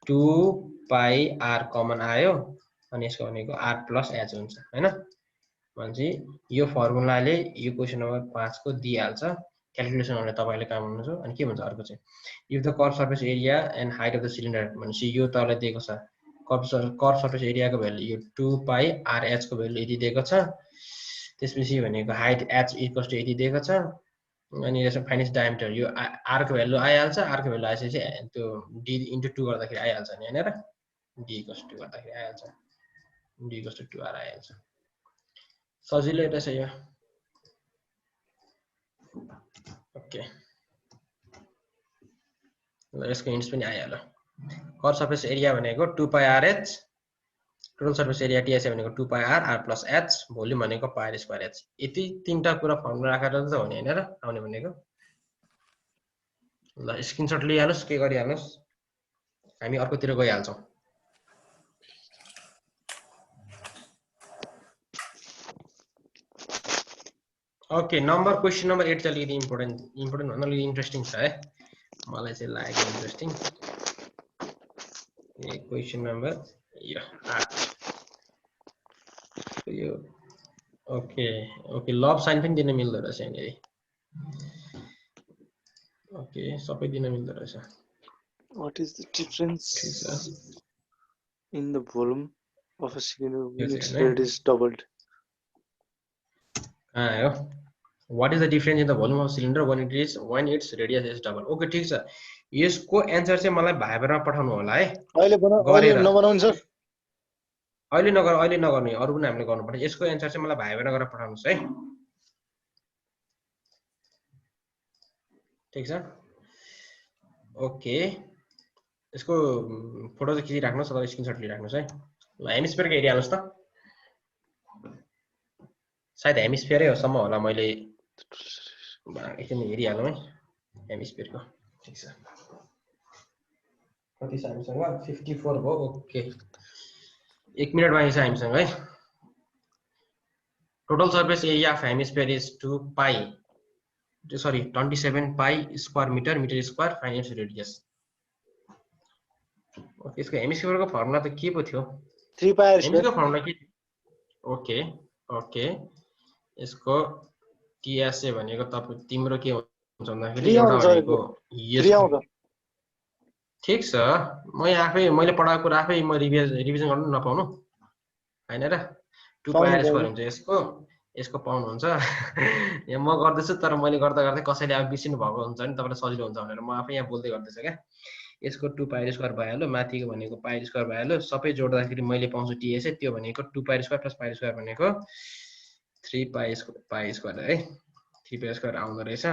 S1: 2πr कमन आयो, अनि यसको भनेको r प्लस h हुन्छ हैन। भनेपछि यो फर्मुलाले यो क्वेशन नम्बर 5 को दिइहाल्छ। क्याल्कुलेसन गर्ने तपाईले काम गर्नुहुन्छ। अनि के भन्छ अर्को चाहिँ if the curve surface area and white of the cylinder भनेपछि यो तले दिएको छ कर्व सर्फेस एरियाको भ्यालु यो 2πrh को भ्यालु यति दिएको छ। त्यसपछि भनेको हाइट h इक्वल्स टु यति दिएको छ। अनि यसको फाइनेस डायमिटर यो r को भ्यालु आइहाल्छ। r को भ्यालु आएपछि त्यो d * 2 गर्दाखेरि आइहाल्छ नि हैन र। d इक्वल्स टु 2 गर्दाखेरि आइहाल्छ, d इक्वल्स टु 2r आइहाल्छ। सजिलै रहेछ यो। ओके ल यसको हिन्ट्स पनि आइहाल्यो कर्व सर्फेस एरिया भनेको 2 पाई RH total surface area TSA भनेको 2 पाई R R plus H volume भनेको पाई R स्क्वायर H यति तीनटा कुरा फर्मुला राखेर त हो नि हैन र आउने भनेको ल स्क्रिनशट लिइहाल्नुस् के गरिहाल्नुस् हामी अर्कोतिर गइहाल्छौं ओके नम्बर क्वेशन नम्बर 8 चाहिँ अलिकति इम्पोर्टेन्ट भन्दा अलिकति इन्ट्रेस्टिङ छ है मलाई चाहिँ लागेको इन्ट्रेस्टिङ क्वेशन नम्बर यो 8 यो ओके ओके लभ साइन पनि दिन मिल्दो रहेछ यहाँनिर ओके सबै दिन मिल्दो रहेछ
S5: What is the difference in the volume of a cylinder when its radius is doubled?
S1: आयो What is the difference in the volume of cylinder when its radius is double? Okay, ठीक छ यसको आन्सर चाहिँ मलाई भाइबरमा पठाउनु होला है
S5: अहिले नबनाउनु सर
S1: अहिले नगर्नु अरु पनि हामीले गर्नु पर्छ यसको आन्सर चाहिँ मलाई भाइबरमा गरेर पठाउनुस् है ठीक छ ओके यसको फोटो चाहिँ खिचिराख्नुस् अथवा स्क्रिनशट लिइराख्नुस् है ल हेमिस्फियरको एरिया हाल्नुस् त सायद हेमिस्फियरै हो सम्म होला मैले एकछिन हेरिहालौँ है हेमिस्फियरको ठीक छ कति छ हामीसँग 54 भयो ओके 1 मिनेट बाँकी छ हामीसँग है total surface area of hemisphere is 2 pi sorry 27 pi square metre square find its radius okay यसको हेमिस्फियरको फर्मुला त के पो थियो
S5: 3 पाई R
S1: हेमिस्फियरको फर्मुला के ओके ओके यसको टीएसए भनेको तिम्रो के हुन्छ भन्दाखेरि एउटा भनेको ठीक छ मैले पढाएको कुरा आफै म रिभिजन गर्न नपाउनु हैन र 2 पाई R स्क्वायर हुन्छ यसको पाउनु हुन्छ यहाँ म गर्दैछु तर मैले गर्दा गर्दै कसैले अब बिर्सिनु भएको हुन्छ नि तपाईलाई सजिलो हुन्छ भनेर म आफै यहाँ बोल्दै गर्दैछु के यसको 2 पाई R स्क्वायर भइहाल्यो माथिको भनेको पाई R स्क्वायर भइहाल्यो सबै जोड्दाखेरि मैले पाउँछु टीएसए त्यो भनेको 2 पाई R square plus pi R square भनेको 3 पाई स्क्वायर है 3 पाई स्क्वायर आउँदो रहेछ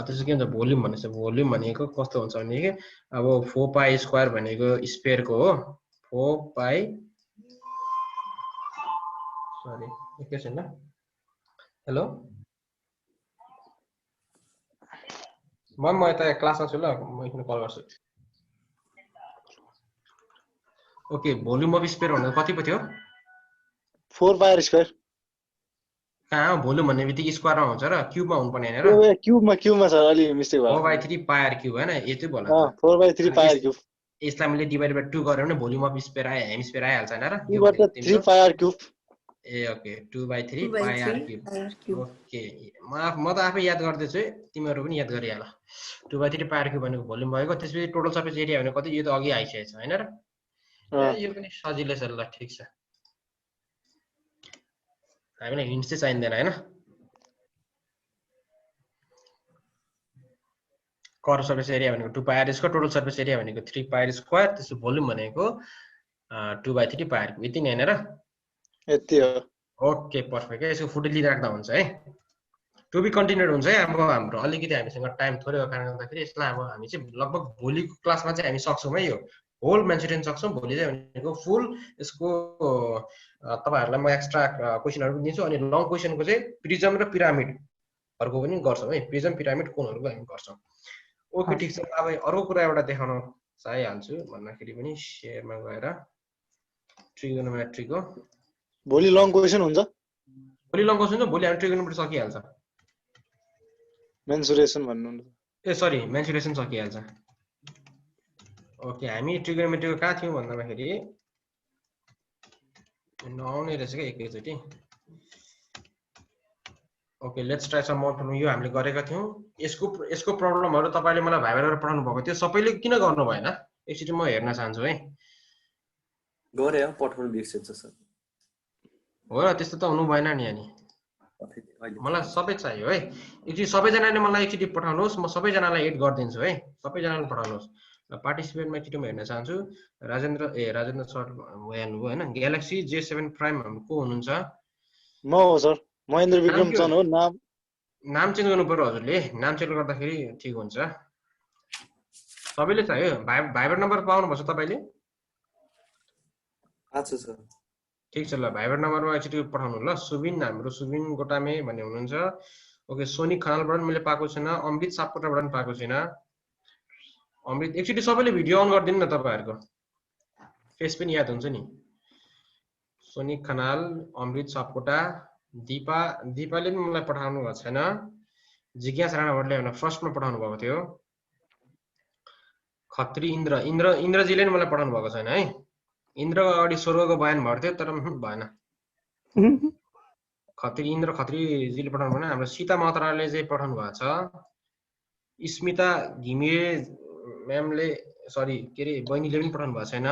S1: त्यसो के हुन्छ भोल्युम भनेछ भोल्युम भनेको कस्तो हुन्छ भने अब 4 पाई स्क्वायर भनेको स्फियरको हो 4 पाई सरी एकैछिन ल हेलो म यता क्लासमा छु ल म एकछिन कल गर्छु ओके भोल्युम अफ स्फियर भनेको कति पो थियो
S5: 4 पाई R स्क्वायर
S1: कहाँ भोल्युम भन्ने बित्तिकै स्क्वायरमा हुन्छ र क्यूबमा हुनु पर्ने हैन र
S5: क्यूबमा सर अलि मिस्टेक भयो
S1: 4/3 पाई R क्यूब हैन यति बोला
S5: 4/3 पाई R क्यूब
S1: यसलाई मैले डिवाइड बाइ 2 गरे भने भोल्युम अफ स्फियर हेमिस्फियर आइहाल्छ हैन र
S5: 3 पाई R क्यूब
S1: ए ओके 2/3 पाई R क्यूब ओके म त आफै याद गर्दै छु तिमीहरु पनि याद गरिहाल 2/3 पाई R क्यूब भनेको भोल्युम भएको त्यसपछि टोटल सरफेस एरिया भनेको कति यो त अघि आइसकेछ हैन र यो पनि सजिलै छ ल ठीक छ हामीलाई हिन्ट्स चाहिँ चाहिँदैन हैन कर्व सर्फेस एरिया भनेको 2 पाई R square total surface area भनेको 3 पाई R स्क्वायर त्यसको भोल्युम भनेको 2/3 पाई R यति नै हैन र
S5: यति हो
S1: ओके पर्फेक्ट यसको फुटेज लिइराख्दा हुन्छ है टु बी कन्टिन्युड हुन्छ है अब हाम्रो अलिकति हामीसँग टाइम थोरै भएको कारणले गर्दाखेरि यसलाई अब हामी चाहिँ लगभग भोलिको क्लासमा चाहिँ हामी सक्छौं है यो होल मेन्सुरेसन सक्छौं भोलि चाहिँ भनेको फुल यसको तपाईहरुलाई म एक्स्ट्रा क्वेशनहरु पनि दिन्छु अनि लङ क्वेशनको चाहिँ प्रिजम र पिरामिड हरुको पनि गर्छौं है प्रिजम पिरामिड कोनहरुको हामी गर्छौं ओके ठीक छ अब अर्को कुरा एउटा देखाउन चाहिहाल्छु भन्दाखेरि पनि शेयरमा गएर ट्रिगोनोमेट्रीको
S5: भोलि लङ क्वेशन हुन्छ
S1: भोलि लङ क्वेशन हुन्छ भोलि हामी ट्रिगोनोमेट्री सकिहाल्छ
S5: मेन्सुरेसन भन्नु
S1: ए सरी मेन्सुरेसन सकिहाल्छ ओके हामी ट्रिगोनोमेट्रीको कहाँ थियौं भन्दाखेरि नआउने रहेछ के एकैचोटी okay let's try some more यो हामीले गरेका थियौं यसको प्रब्लमहरु तपाईले मलाई भाइबरबाट पठाउनु भएको थियो सबैले किन गर्नु भएन एकचोटी म हेर्न चाहन्छु है
S3: गरे पठाउनु बिर्सेछ सर
S1: हो र त्यस्तो त हुनु भएन नि अनि मलाई सबै चाहियो है एकचोटी सबैजनाले मलाई एकचोटी पठाउनुस् म सबैजनालाई एड गर्दिन्छु है सबैजनाले पठाउनुस् पार्टिसिपेन्टमा एकचोटी म हेर्न चाहन्छु राजेन्द्र सर भइहाल्नु भयो हैन ग्यालेक्सी J7 प्राइम को हुनुहुन्छ
S5: म हो सर महेन्द्र विक्रम चन हो नाम
S1: नाम चेन्ज गर्नु पर्यो हजुरले, नाम चेन्ज गर्दाखेरि ठिक हुन्छ। सबैले चाहियो भाइबर नम्बर पाउनुपर्छ तपाईँले।
S3: अच्छा सर।
S1: ठिक छ ल, भाइबर नम्बरमा एकचोटि पठाउनु ल। सुबिन, हाम्रो सुबिन गोटामे भन्ने हुनुहुन्छ। ओके, सोनिक खनालबाट मैले पाएको छैन, अमृत सापकोटाबाट पनि पाएको छैन। अमृत एकचोटि सबैले भिडियो अन गरिदिनु न तपाईँहरूको, फेस पनि याद हुन्छ नि। सोनिक खनाल, अमृत सापकोटा, दिपाले पनि मलाई पठाउनु भएको छैन। जिज्ञासा राणाभट्टले फर्स्टमा पठाउनु भएको थियो। खत्री इन्द्रजीले पनि मलाई पठाउनु भएको छैन है। इन्द्रको अगाडि स्वर्गको बयान भएको थियो तर भएन। खत्रीजीले पठाउनु भएन। हाम्रो सीता मात्राले चाहिँ पठाउनु भएको छ। स्मिता घिमिरे म्यामले सरी के अरे बहिनीले पनि पठाउनु भएको छैन।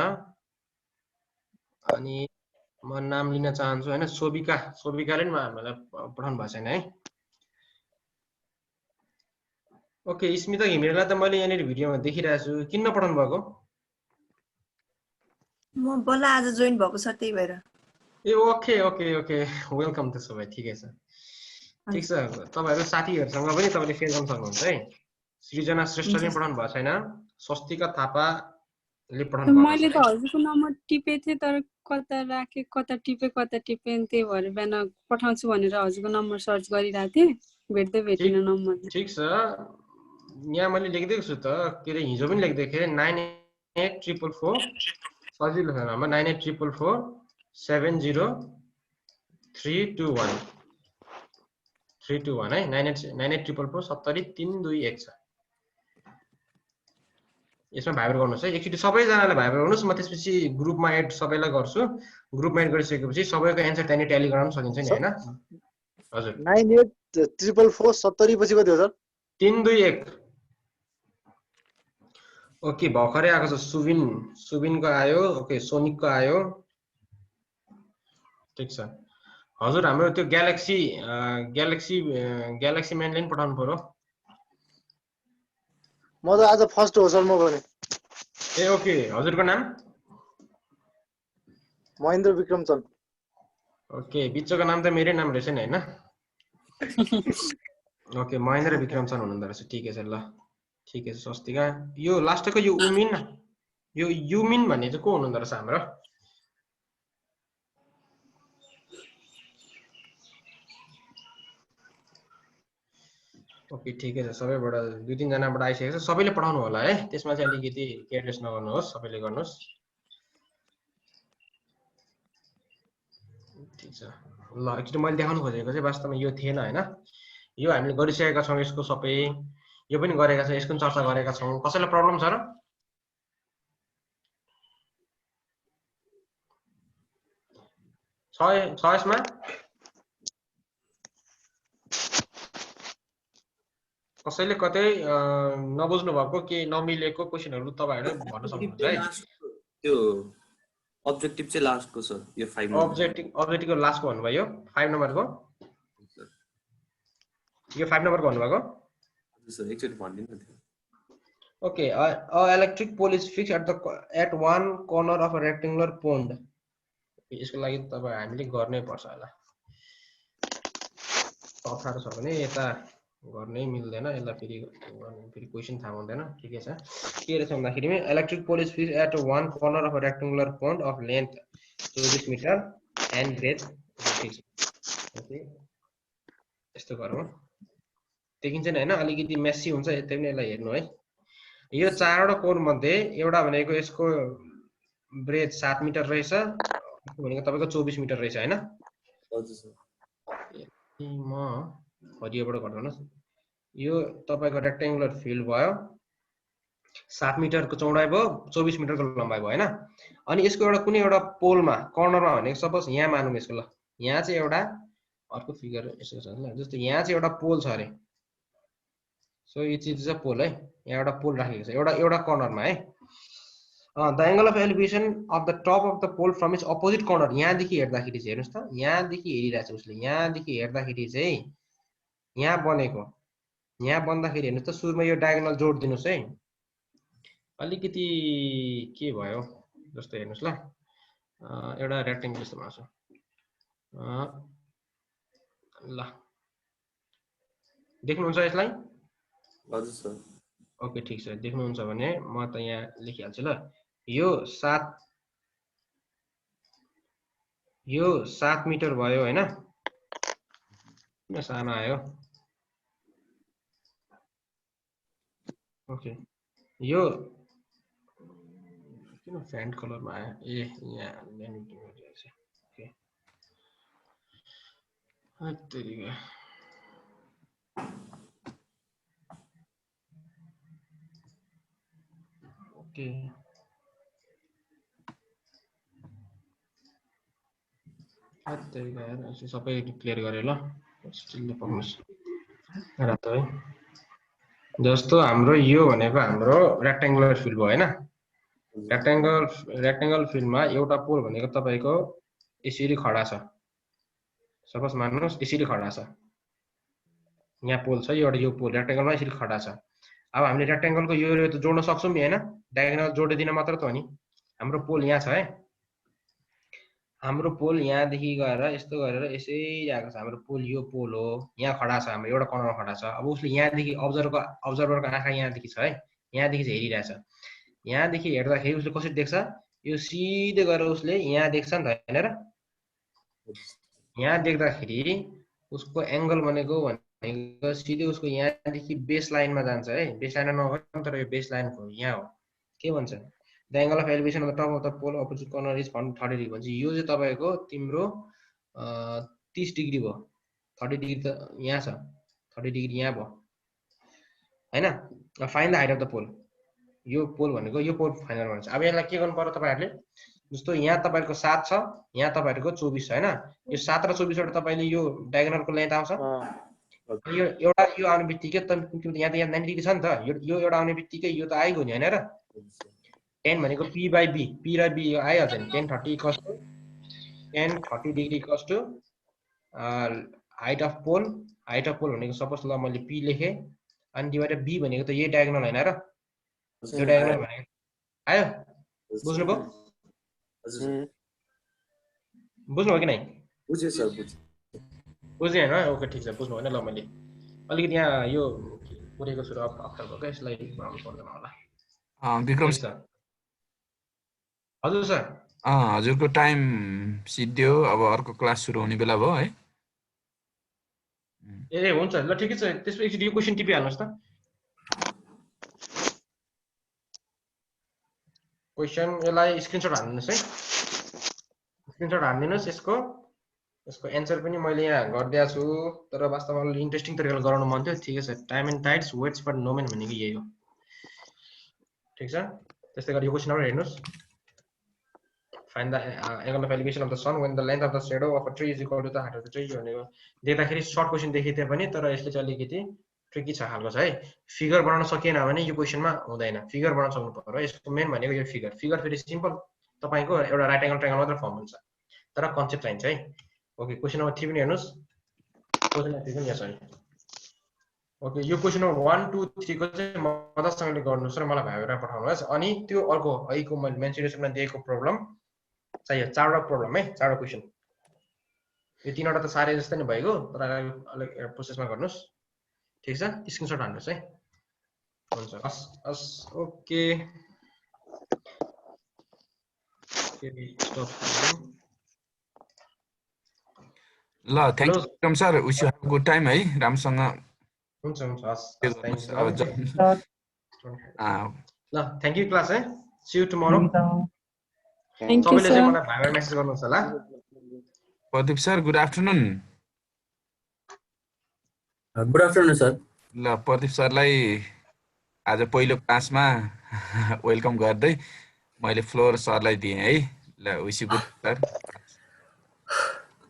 S1: अनि म नाम लिन चाहन्छु हैन, सोभिकाले पनि हामीलाई पठाउनु भएको छैन है। ओके, स्मिता घिमिरेलाई त मैले यहाँनिर भिडियोमा देखिरहेको छु, किन नपठाउनु भएको?
S7: म बल्ल आज जोइन भएको छ त्यही भएर।
S1: ए ओके वेलकम त्यसो भए, ठिकै छ ठिक छ। तपाईँहरू साथीहरूसँग पनि तपाईँले सेयर गर्न सक्नुहुन्छ है। सृजना श्रेष्ठले पठाउनु भएको छैन। स्वस्तिका थापाले पठाउनु भएको
S4: मैले त हजुरको नम्बर टिपे थिएँ तर कता राखेँ कता टिपे त्यही भएर बिहान पठाउँछु भनेर हजुरको नम्बर सर्च गरिरहेको थिएँ, भेट्दै भेटिन नम्बर।
S1: ठिक छ, यहाँ मैले लेखिदिएको छु त, के अरे हिजो पनि लेखिदिएको थिएँ 9844 सजिलो छ नम्बर 9844 70321 321 है। 9844 70321 छ। यसमा भाइबर गर्नुहोस् है। एकचोटि सबैजनाले भाइबर गर्नुहोस्, म त्यसपछि ग्रुपमा एड सबैलाई गर्छु। ग्रुपमा एड गरिसकेपछि सबैको एन्सर त्यहाँनिर ट्याली गराउन सकिन्छ नि हैन? हजुर
S5: 9844 70 पछि कति हो सर?
S1: 321। ओके, भर्खरै आएको छ सुबिनको आयो। ओके, सोनिकको आयो। ठिक छ हजुर, हाम्रो त्यो ग्यालेक्सी म्यानले पनि पठाउनु पर्यो।
S5: म त आज फर्स्ट हो सर म भने।
S1: ए ओके, हजुरको नाम?
S5: महेन्द्र विक्रम चन्द।
S1: ओके, बिचको नाम त मेरै नाम रहेछ नि हैन? ओके, महेन्द्र विक्रम चन्द हुनुहुँदो रहेछ। ठिकै छ ल, ठिकै छ। स्वस्तिका, यो लास्टको यो युमिन भन्ने चाहिँ को हुनुहुँदो रहेछ हाम्रो? ओके, ठिकै छ। सबैबाट 2-3 जनाबाट आइसकेको छ, सबैले पठाउनु होला है। त्यसमा चाहिँ अलिकति केयरलेस नगर्नुहोस्, सबैले गर्नुहोस्। ठिक छ ल, एकचोटि मैले देखाउनु खोजेको चाहिँ वास्तवमा यो थिएन हैन? यो हामीले गरिसकेका छौँ, यसको सबै यो पनि गरेका छौँ, यसको पनि चर्चा गरेका छौँ। कसैलाई प्रब्लम छ र? छ यसमा? कसैले कतै नबुझ्नु भएको के नमिलेको क्वेशनहरु तपाईहरुले भन्न सक्नुहुन्छ है।
S3: त्यो अब्जेक्टिभ चाहिँ लास्टको छ, यो 5 नम्बर।
S1: अब्जेक्टिभको लास्टको भन्नुभयो, 5 नम्बरको। यो 5 नम्बरको भन्नुभएको?
S3: हजुर सर, एकचोटि भनिदिनु न।
S1: Okay, a electric pole is fixed at one corner of a rectangular pond. यसको लागि तपाई हामीले गर्नै पर्छ होला। अप्ठ्यारो छ भने यता गर्नै मिल्दैन, यसलाई फेरि क्वेशन थाहा हुँदैन। ठिकै छ, के रहेछ भन्दाखेरि electric pole is fixed at one corner of a rectangular pond of length 24 metre and breadth. ठीक छ, ओके यस्तो गरौँ। देखिन्छ नि हैन? अलिकति मेसी हुन्छ, यतै पनि यसलाई हेर्नु है। यो चारवटा कोण मध्ये एउटा भनेको यसको ब्रेथ 7 मिटर रहेछ, अर्को भनेको तपाईको 24 मिटर रहेछ हैन?
S3: हजुर सर।
S1: म हरियोबाट गर्नुहोस्। यो तपाईको रेक्टेंगुलर फिल्ड भयो, 7 मिटरको चौडाइ भयो, 24 मिटरको लम्बाइ भयो हैन? अनि यसको एउटा कुनै एउटा पोलमा कर्नरमा भनेको सपोज यहाँ मानौँ यसको, ल यहाँ चाहिँ एउटा अर्को फिगर यसो छ ल, जस्तो यहाँ चाहिँ एउटा पोल छ अरे। सो यो चीज चाहिँ पोल है, यहाँ एउटा पोल राखेको छ एउटा कर्नरमा है। The angle of elevation of the top of the pole from its opposite corner, यहाँदेखि हेर्दाखेरि चाहिँ हेर्नुस् त, यहाँदेखि हेरिरहेछ उसले, यहाँदेखि हेर्दाखेरि चाहिँ यहाँ बनेको, यहाँ बन्दाखेरि हेर्नुस् त, सुरुमा यो डायगोनल जोड दिनुस् है। अलिकति के भयो जस्तो हेर्नुस् ल, एउटा रेक्टेंगल जस्तो भएको छ ल। देख्नुहुन्छ यसलाई?
S3: हजुर सर।
S1: ओके ठिक छ, देख्नुहुन्छ भने म त यहाँ लेखिहाल्छु ल। यो 7 मिटर भयो हैन? किन सानो आयो? ओके, यो किन फ्यान्ट कलरमा आयो? ए यहाँ ल्यामिनेटिङ गरिरहेछ। ओके, हत्तेरिका। ओके, हत्तेरिका यार, यसो सबै क्लियर गरे ल। स्टिल पक्नुस् रातो है। जस्तो हाम्रो यो भनेको हाम्रो रेक्टेङ्गुलर फिल्ड भयो हैन? रेक्टेङ्गल फिल्डमा एउटा पोल भनेको तपाईको यसरी खडा छ। सपोज मान्नुस् यसरी खडा छ, यहाँ पोल छ, एउटा यो पोल रेक्टेङ्गलमा यसरी खडा छ। अब हामीले रेक्टेङ्गलको यो त जोड्न सक्छौँ नि हैन? डायगोनल जोडिदिन मात्र त हो नि। हाम्रो पोल यहाँ छ है, हाम्रो पोल यहाँदेखि गएर यस्तो गरेर यसै आएको छ। हाम्रो पोल यो पोल हो, यहाँ खडा छ, हाम्रो एउटा कर्नरमा खडा छ। अब उसले यहाँदेखि अब्जर्भरको आँखा यहाँदेखि छ है, यहाँदेखि चाहिँ हेरिरहेछ। यहाँदेखि हेर्दाखेरि उसले कसरी देख्छ? यो सिधै गएर उसले यहाँ देख्छ नि त हैन र? यहाँ देख्दाखेरि उसको एंगल भनेको सिधै उसको यहाँदेखि बेस लाइनमा जान्छ है। बेस लाइनमा नभए तर यो बेस लाइनको यहाँ हो। के भन्छ? The angle of elevation of the top of the pole opposite corner is 30 degree भन्छ। यो चाहिँ तपाईको तिम्रो 30 डिग्री भयो। 30 डिग्री त यहाँ छ, 30 डिग्री यहाँ भयो हैन? Find the height of the pole. यो पोल भनेको यो पोल फाइन्ड गर्नु भन्छ। अब यसलाई के गर्नु पर्यो तपाईहरुले? जस्तो यहाँ तपाईहरुको 7 छ, यहाँ तपाईहरुको 24 छ हैन? यो 7 र 24 वटा तपाईले यो डायगोनलको लेन्थ आउँछ। यो एउटा यो आउने बित्तिकै त यहाँ त यहाँ 90 डिग्री छ नि त। यो एउटा आउने बित्तिकै यो त आइगयो नि हैन र? 10 भनेको p by b, p र b यो आइहाल्छ नि। 10 30 equals to 10 30 degree equals to height of pole. Height of pole भनेको सपोज ल मैले p लेखे अनि डिवाइडेड b भनेको त यही डायगोनल हैन र? यो डायगोनल भनेको आयो? बुझ्नुभयो? बुझ्नुभयो कि नै?
S3: बुझे सर, बुझे।
S1: बुझ्यो हैन? ओके ठिक छ, बुझ्नु भएन। ल मैले अलिकति यहाँ यो पुरेको छु र अप्ठ्यारो भयो क्या, यसलाई बनाउनु पर्दैन होला।
S8: विक्रम
S1: सर। हजुर सर।
S8: हजुरको टाइम सिद्धियो, अब अर्को क्लास सुरु हुने बेला भयो है?
S1: ए हुन्छ ल, ठिकै छ। त्यसपछि यो क्वेशन टिपिहाल्नुहोस् त। क्वेशन यसलाई स्क्रिनशट हान्दिनुस् है, स्क्रिनशट हान्दिनुस्। यसको एन्सर पनि मैले यहाँ गरिदिएको छु, तर वास्तवमा अलि इन्ट्रेस्टिङ तरिकाले गराउनु मन थियो। ठिकै छ, time and tides waits but no man भनेको यही हो। ठिक छ, त्यस्तै गरी यो क्वेशनहरु हेर्नुस्। Find the angle of elevation of the sun when the length of the shadow of a tree is equal to the height of the tree. यो भनेको देख्दाखेरि सर्ट क्वेशन देखिए पनि तर यसले चाहिँ अलिकति ट्रिकी छ खालको छ है। फिगर बनाउन सकिएन भने यो क्वेशनमा हुँदैन। फिगर बनाउन सक्नु पर्यो। यसको मेन भनेको यो फिगर फेरि सिम्पल तपाईको एउटा राइट एंगल ट्रायंगल मात्र फर्म हुन्छ, तर कन्सेप्ट चाहिन्छ है। ओके, क्वेशन नम्बर 3 पनि हेर्नुस्। क्वेशन नम्बर 3 पनि यहाँ छ है। ओके, यो क्वेशन नम्बर 1 2 3 को चाहिँ मजासँगले गर्नुस् र मलाई भाइबेरा पठाउनुहोस्। अनि त्यो अर्को अहिलेको मैले मेन्सुरेसनमा दिएको प्रब्लम चाहियो, 4वटा प्रब्लम है, 4वटा क्वेशन। यो 3वटा त सारे जस्तै नै भएको, तर अलग प्रोसेसमा गर्नुस्। ठीक छ, स्क्रिनशट हान्नुस् है। हुन्छ, हस् ओके।
S8: ल thank you Vikram sir, wish you have good time है। राम्रोसँग
S1: हुन्छ हस्, थ्यांक यू। ल थ्यांक यू क्लास है। See you tomorrow.
S4: Thank you
S1: सबैले चाहिँ
S4: सर।
S1: मलाई भाइबर मेसेज गर्नुहोस् होला।
S8: Pradeep sir good afternoon.
S9: Good afternoon sir.
S8: ल प्रदीप सरलाई आज पहिलो क्लासमा वेलकम गर्दै मैले फ्लोर सरलाई दिएँ है। ल विश यू गुड सर।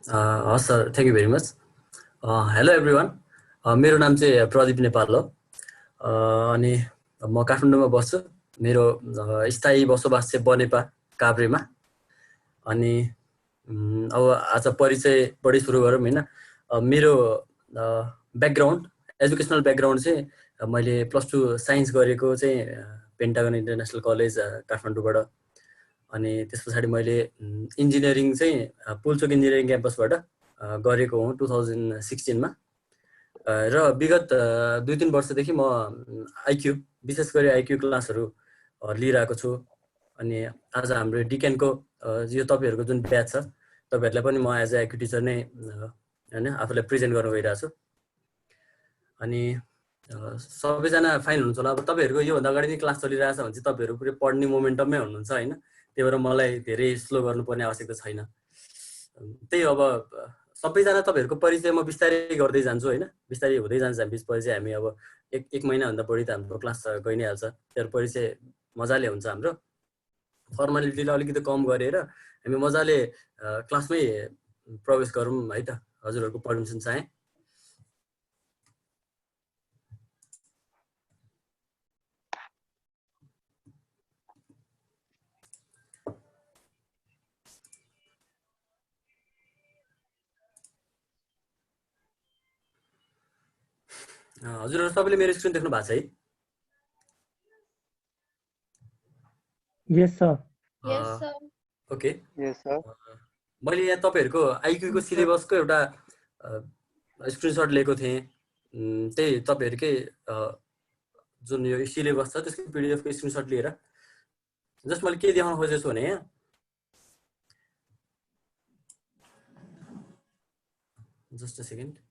S9: हस् sir, thank you very much. Hello everyone, मेरो नाम चाहिँ प्रदीप नेपाल हो। अनि म काठमाडौँमा बस्छु। मेरो स्थायी बसोबास चाहिँ बनेपा काभ्रेमा। अनि अब आज परिचयबाटै सुरु गरौँ होइन। मेरो ब्याकग्राउन्ड, एजुकेसनल ब्याकग्राउन्ड चाहिँ मैले +2 साइन्स गरेको चाहिँ पेन्टागन इन्टरनेसनल कलेज काठमाडौँबाट। अनि त्यस पछाडि मैले इन्जिनियरिङ चाहिँ पुल्चोक इन्जिनियरिङ क्याम्पसबाट गरेको हुँ 2016 मा। र विगत 2-3 वर्षदेखि म आइक्यू विशेष गरी आइक्यू क्लासहरू लिइरहेको छु। अनि आज हाम्रो डिकेनको यो तपाईँहरूको जुन ब्याच छ तपाईँहरूलाई पनि म एज अ आइक्यू टिचर नै हैन आफूलाई प्रेजेन्ट गर्न गइरहेको छु। अनि सबैजना फाइन हुनुहुन्छ होला। अब तपाईँहरूको योभन्दा अगाडि नै क्लास चलिरहेछ भने चाहिँ तपाईँहरू पुरै पढ्ने मोमेन्टममै हुनुहुन्छ होइन, त्यही भएर मलाई धेरै स्लो गर्नुपर्ने आवश्यकता छैन। त्यही अब सबैजना तपाईँहरूको परिचय म बिस्तारै गर्दै जान्छु होइन, बिस्तारै हुँदै जान्छ हामी बिचपछि चाहिँ हामी अब एक महिनाभन्दा बढी त हाम्रो क्लास गइ नै हाल्छ। त्यही परिचय मजाले हुन्छ हाम्रो। फर्मालिटीलाई अलिकति कम गरेर हामी मजाले क्लासमै प्रवेश गरौँ है त। हजुरहरूको पर्मिसन चाहे। हजुरहरू सबैले मेरो स्क्रिन देख्नु भएको छ है?
S10: यस सर।
S9: ओके।
S2: यस सर।
S9: मैले यहाँ तपाईँहरूको आइक्यूको सिलेबसको एउटा स्क्रिनसट लिएको थिएँ। त्यही तपाईँहरूकै जुन यो सिलेबस छ त्यसको पिडिएफको स्क्रिनसट लिएर जस्ट मैले के देखाउन खोजेको छु भने जस्ट अ सेकेन्ड।